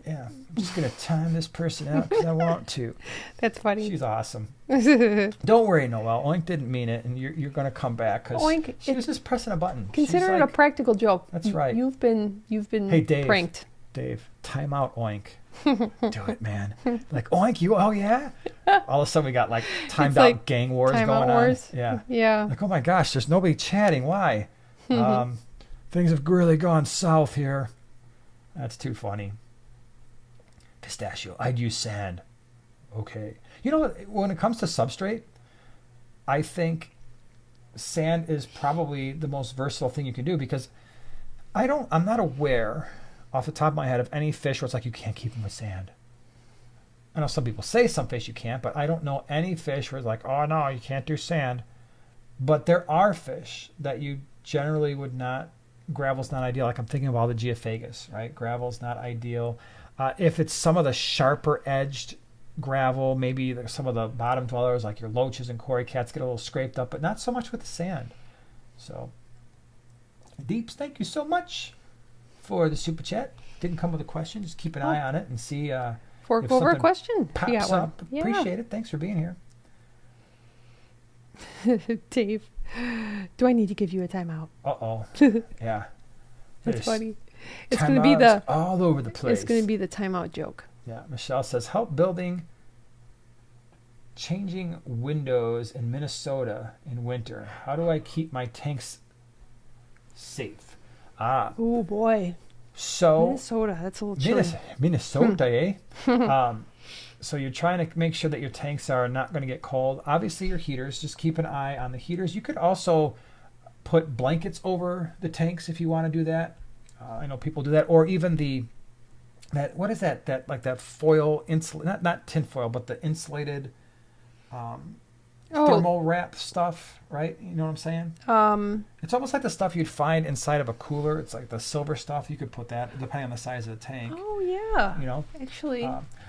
Yeah, I'm just going to time this person out because I want to. That's funny. She's awesome. Don't worry, Noelle. Oink didn't mean it, and you're going to come back because she was just pressing a button. Consider it a practical joke. That's right. You've been Hey, Dave, pranked. Dave, time out, Oink. Do it, man. Like, Oink, you, oh, yeah? All of a sudden, we got, like, timed out gang wars going on. Yeah. Yeah. Like, oh, my gosh, there's nobody chatting. Why? Things have really gone south here. That's too funny. Pistachio. I'd use sand. Okay. You know what? When it comes to substrate, I think sand is probably the most versatile thing you can do because I'm not aware off the top of my head of any fish where it's like you can't keep them with sand. I know some people say some fish you can't, but I don't know any fish where it's like, oh no, you can't do sand. But there are fish that you generally would not. Gravel's not ideal. Like I'm thinking of all the geophagus, right? Gravel's not ideal. If it's some of the sharper edged gravel, maybe some of the bottom dwellers like your loaches and cory cats get a little scraped up, but not so much with the sand. So, Deeps, thank you so much for the super chat. Didn't come with a question. Just keep an eye on it and see fork over a question. Pops up. Yeah. Appreciate it. Thanks for being here. Dave, do I need to give you a timeout? Uh-oh. Yeah. That's funny. It's going to be the all over the place. It's going to be the timeout joke. Yeah. Michelle says, help changing windows in Minnesota in winter. How do I keep my tanks safe? Oh boy. So Minnesota, that's a little chilly. Minnesota, eh? So you're trying to make sure that your tanks are not going to get cold. Obviously, your heaters, just keep an eye on the heaters. You could also put blankets over the tanks if you want to do that. I know people do that, or even what is that like that foil not tin foil, but the insulated thermal wrap stuff, right? You know what I'm saying? It's almost like the stuff you'd find inside of a cooler. It's like the silver stuff. You could put that depending on the size of the tank. Oh yeah. You know, actually.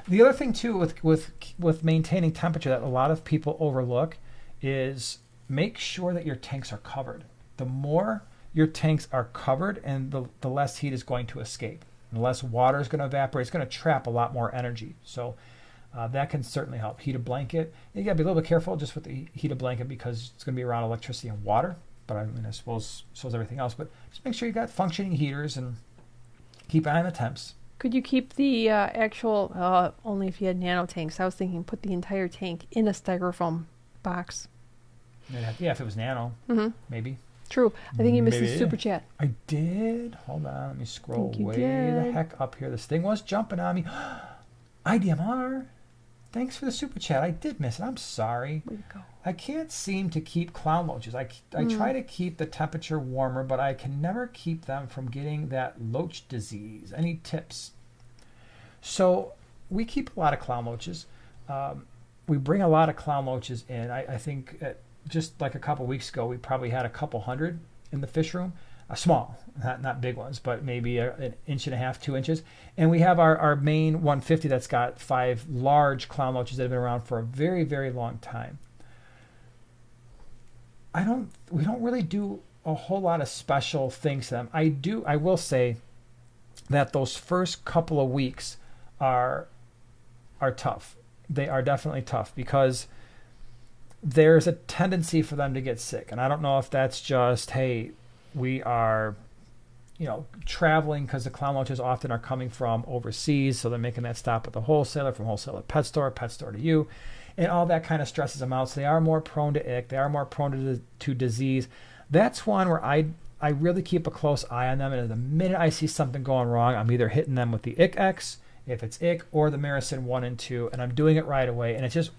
The other thing too with maintaining temperature that a lot of people overlook is make sure that your tanks are covered. The more your tanks are covered, and the less heat is going to escape. And the less water is going to evaporate. It's going to trap a lot more energy. So that can certainly help. Heat a blanket. You got to be a little bit careful just with the heat a blanket because it's going to be around electricity and water. But I mean, I suppose so is everything else. But just make sure you got functioning heaters and keep an eye on the temps. Could you keep the actual, only if you had nano tanks? I was thinking put the entire tank in a styrofoam box. Yeah, if it was nano, maybe. True. I think you missed the super chat. I did. Hold on. Let me scroll way the heck up here. This thing was jumping on me. IDMR. Thanks for the super chat. I did miss it. I'm sorry. Way to go. I can't seem to keep clown loaches. I try to keep the temperature warmer, but I can never keep them from getting that loach disease. Any tips? So we keep a lot of clown loaches. We bring a lot of clown loaches in. I think just like a couple weeks ago, we probably had a couple hundred in the fish room. Small, not big ones, but maybe an inch and a half, 2 inches. And we have our main 150 that's got 5 large clown loaches that have been around for a very, very long time. We don't really do a whole lot of special things to them. I will say that those first couple of weeks are tough. They are definitely tough because there's a tendency for them to get sick. And I don't know if that's just, hey, we are, traveling because the clown loaches often are coming from overseas. So they're making that stop at the wholesaler, from wholesaler pet store to you. And all that kind of stresses them out. So they are more prone to ick. They are more prone to disease. That's one where I really keep a close eye on them. And the minute I see something going wrong, I'm either hitting them with the Ick X, if it's ick, or the Maricin 1 and 2. And I'm doing it right away. And it's just,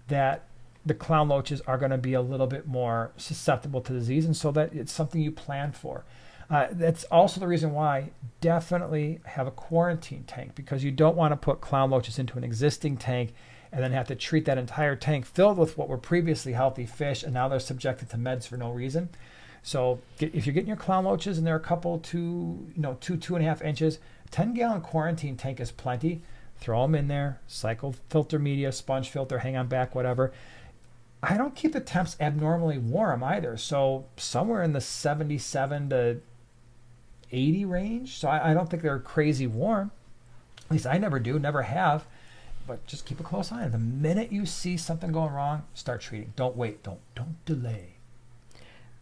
that the clown loaches are going to be a little bit more susceptible to disease, and so that it's something you plan for. That's also the reason why definitely have a quarantine tank, because you don't want to put clown loaches into an existing tank and then have to treat that entire tank filled with what were previously healthy fish, and now they're subjected to meds for no reason. So if you're getting your clown loaches and they're a couple 2.5 inches, 10-gallon quarantine tank is plenty. Throw them in there, cycle filter media, sponge filter, hang on back, whatever. I don't keep the temps abnormally warm either. So somewhere in the 77 to 80 range. So I don't think they're crazy warm. At least I never do, never have. But just keep a close eye. The minute you see something going wrong, start treating. Don't wait. Don't delay.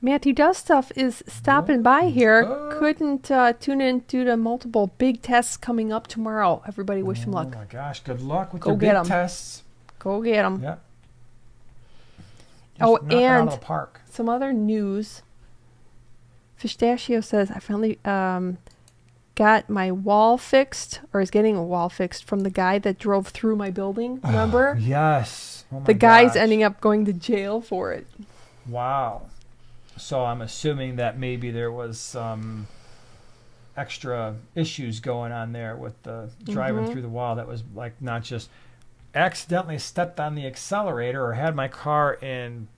Matthew Does Stuff is stopping by here. Couldn't tune in due to multiple big tests coming up tomorrow. Everybody wish him luck. Oh my gosh, good luck with Go your get big 'em. tests. Go get them. Yeah. Oh, Just knock it out and of the park. some other news. Fistachio says, I finally got my wall fixed, or is getting a wall fixed from the guy that drove through my building. Remember? Yes. Oh my The guy's gosh. ending up going to jail for it. Wow. So I'm assuming that maybe there was some extra issues going on there with the driving through the wall. That was like not just accidentally stepped on the accelerator or had my car in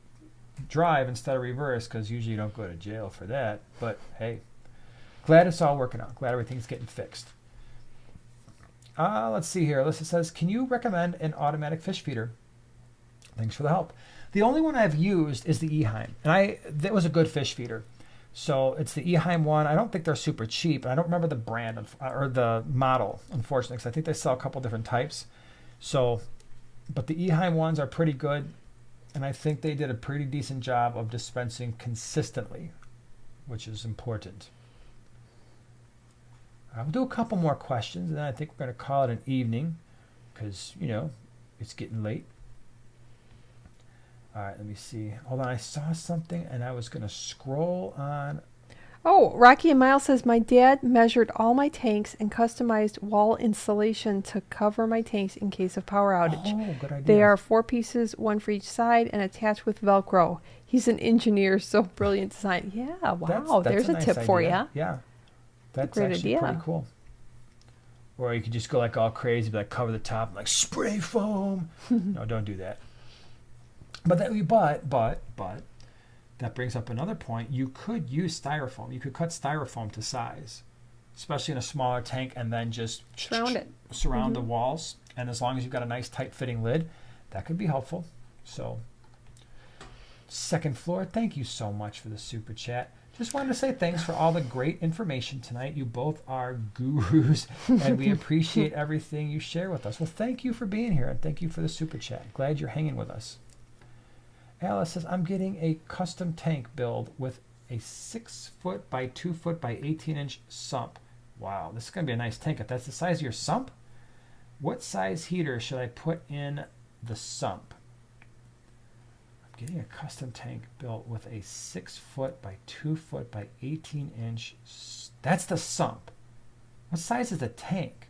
drive instead of reverse, because usually you don't go to jail for that. But hey, glad it's all working out. Glad everything's getting fixed. Let's see here. Alyssa says, can you recommend an automatic fish feeder? Thanks for the help. The only one I've used is the Eheim, and that was a good fish feeder. So it's the Eheim one. I don't think they're super cheap, and I don't remember the brand or the model, unfortunately, because I think they sell a couple different types. So, but the Eheim ones are pretty good, and I think they did a pretty decent job of dispensing consistently, which is important. I'll do a couple more questions, and then I think we're going to call it an evening, because, it's getting late. All right, let me see. Hold on, I saw something, and I was going to scroll on. Oh, Rocky and Miles says, my dad measured all my tanks and customized wall insulation to cover my tanks in case of power outage. Oh, good idea. They are 4 pieces, 1 for each side, and attached with Velcro. He's an engineer, so brilliant design. Yeah, wow, That's there's a nice tip for idea. you. Yeah, that's great actually idea. pretty cool. Or you could just go like all crazy, like cover the top, and like spray foam. No, don't do that. But that brings up another point. You could use styrofoam. You could cut styrofoam to size, especially in a smaller tank, and then just surround the walls. And as long as you've got a nice tight fitting lid, that could be helpful. So, second floor, thank you so much for the super chat. Just wanted to say thanks for all the great information tonight. You both are gurus, and we appreciate everything you share with us. Well, thank you for being here, and thank you for the super chat. Glad you're hanging with us. Alice says, I'm getting a custom tank build with a 6 foot by 2 foot by 18-inch sump. Wow, this is going to be a nice tank. If that's the size of your sump, what size heater should I put in the sump? I'm getting a custom tank built with a 6 foot by 2 foot by 18-inch. That's the sump. What size is the tank?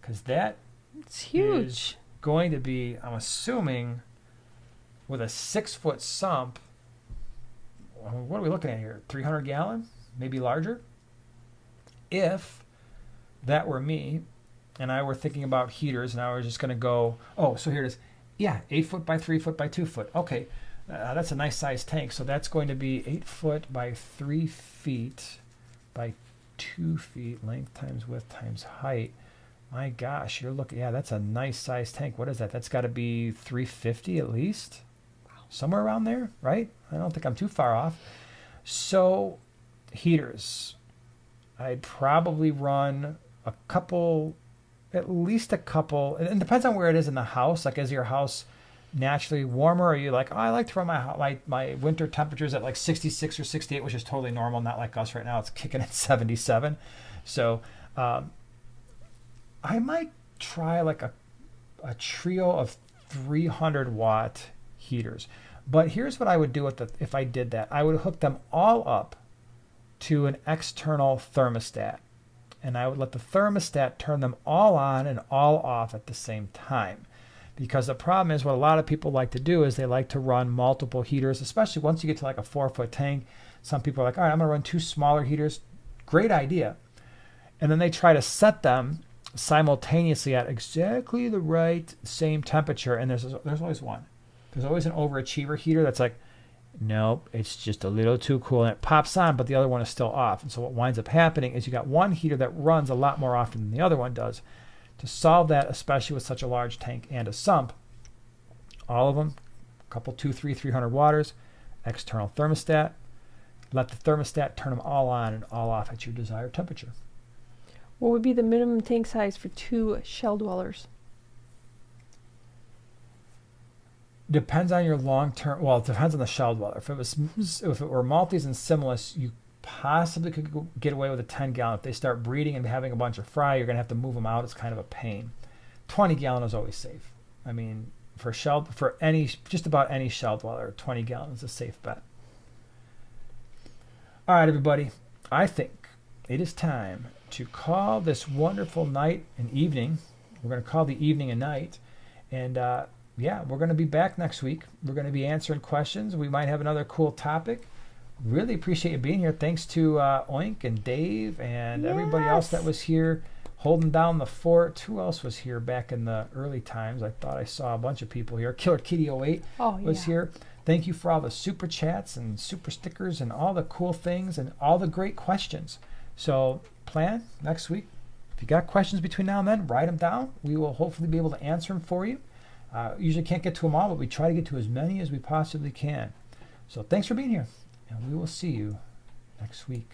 Because it's huge. Is going to be, I'm assuming, with a 6 foot sump, what are we looking at here? 300 gallon? Maybe larger? If that were me, and I were thinking about heaters, and I was just going to go, so here it is. Yeah, 8 foot by 3 foot by 2 foot. Okay, that's a nice size tank. So that's going to be 8 foot by 3 feet by 2 feet, length times width times height. My gosh, you're looking, that's a nice size tank. What is that? That's got to be 350 at least. Somewhere around there, right? I don't think I'm too far off. So, heaters. I'd probably run at least a couple. It depends on where it is in the house. Like, is your house naturally warmer? Or are you like, I like to run my winter temperatures at like 66 or 68, which is totally normal, not like us right now. It's kicking at 77. So, I might try like a trio of 300 watt heaters. But here's what I would do if I did that. I would hook them all up to an external thermostat. And I would let the thermostat turn them all on and all off at the same time. Because the problem is what a lot of people like to do is they like to run multiple heaters, especially once you get to like a 4 foot tank. Some people are like, all right, I'm going to run 2 smaller heaters. Great idea. And then they try to set them simultaneously at exactly the right same temperature, and there's always one. There's always an overachiever heater that's like, nope, it's just a little too cool, and it pops on, but the other one is still off. And so what winds up happening is you got one heater that runs a lot more often than the other one does. To solve that, especially with such a large tank and a sump, all of them, a couple 300 waters, external thermostat, let the thermostat turn them all on and all off at your desired temperature. What would be the minimum tank size for 2 shell dwellers? Depends on your long-term. Well, it depends on the shell dweller. If it were Maltese and Similis, you possibly could get away with a 10-gallon. If they start breeding and having a bunch of fry, you're going to have to move them out. It's kind of a pain. 20-gallon is always safe. I mean, just about any shell dweller, 20 gallons is a safe bet. All right, everybody. I think it is time to call this wonderful night and evening. We're going to call the evening a night. And we're going to be back next week. We're going to be answering questions. We might have another cool topic. Really appreciate you being here. Thanks to Oink and Dave and everybody else that was here holding down the fort. Who else was here back in the early times? I thought I saw a bunch of people here. Killer Kitty 08 was here. Thank you for all the super chats and super stickers and all the cool things and all the great questions. So plan next week. If you got questions between now and then, write them down. We will hopefully be able to answer them for you. Usually can't get to them all, but we try to get to as many as we possibly can. So thanks for being here, and we will see you next week.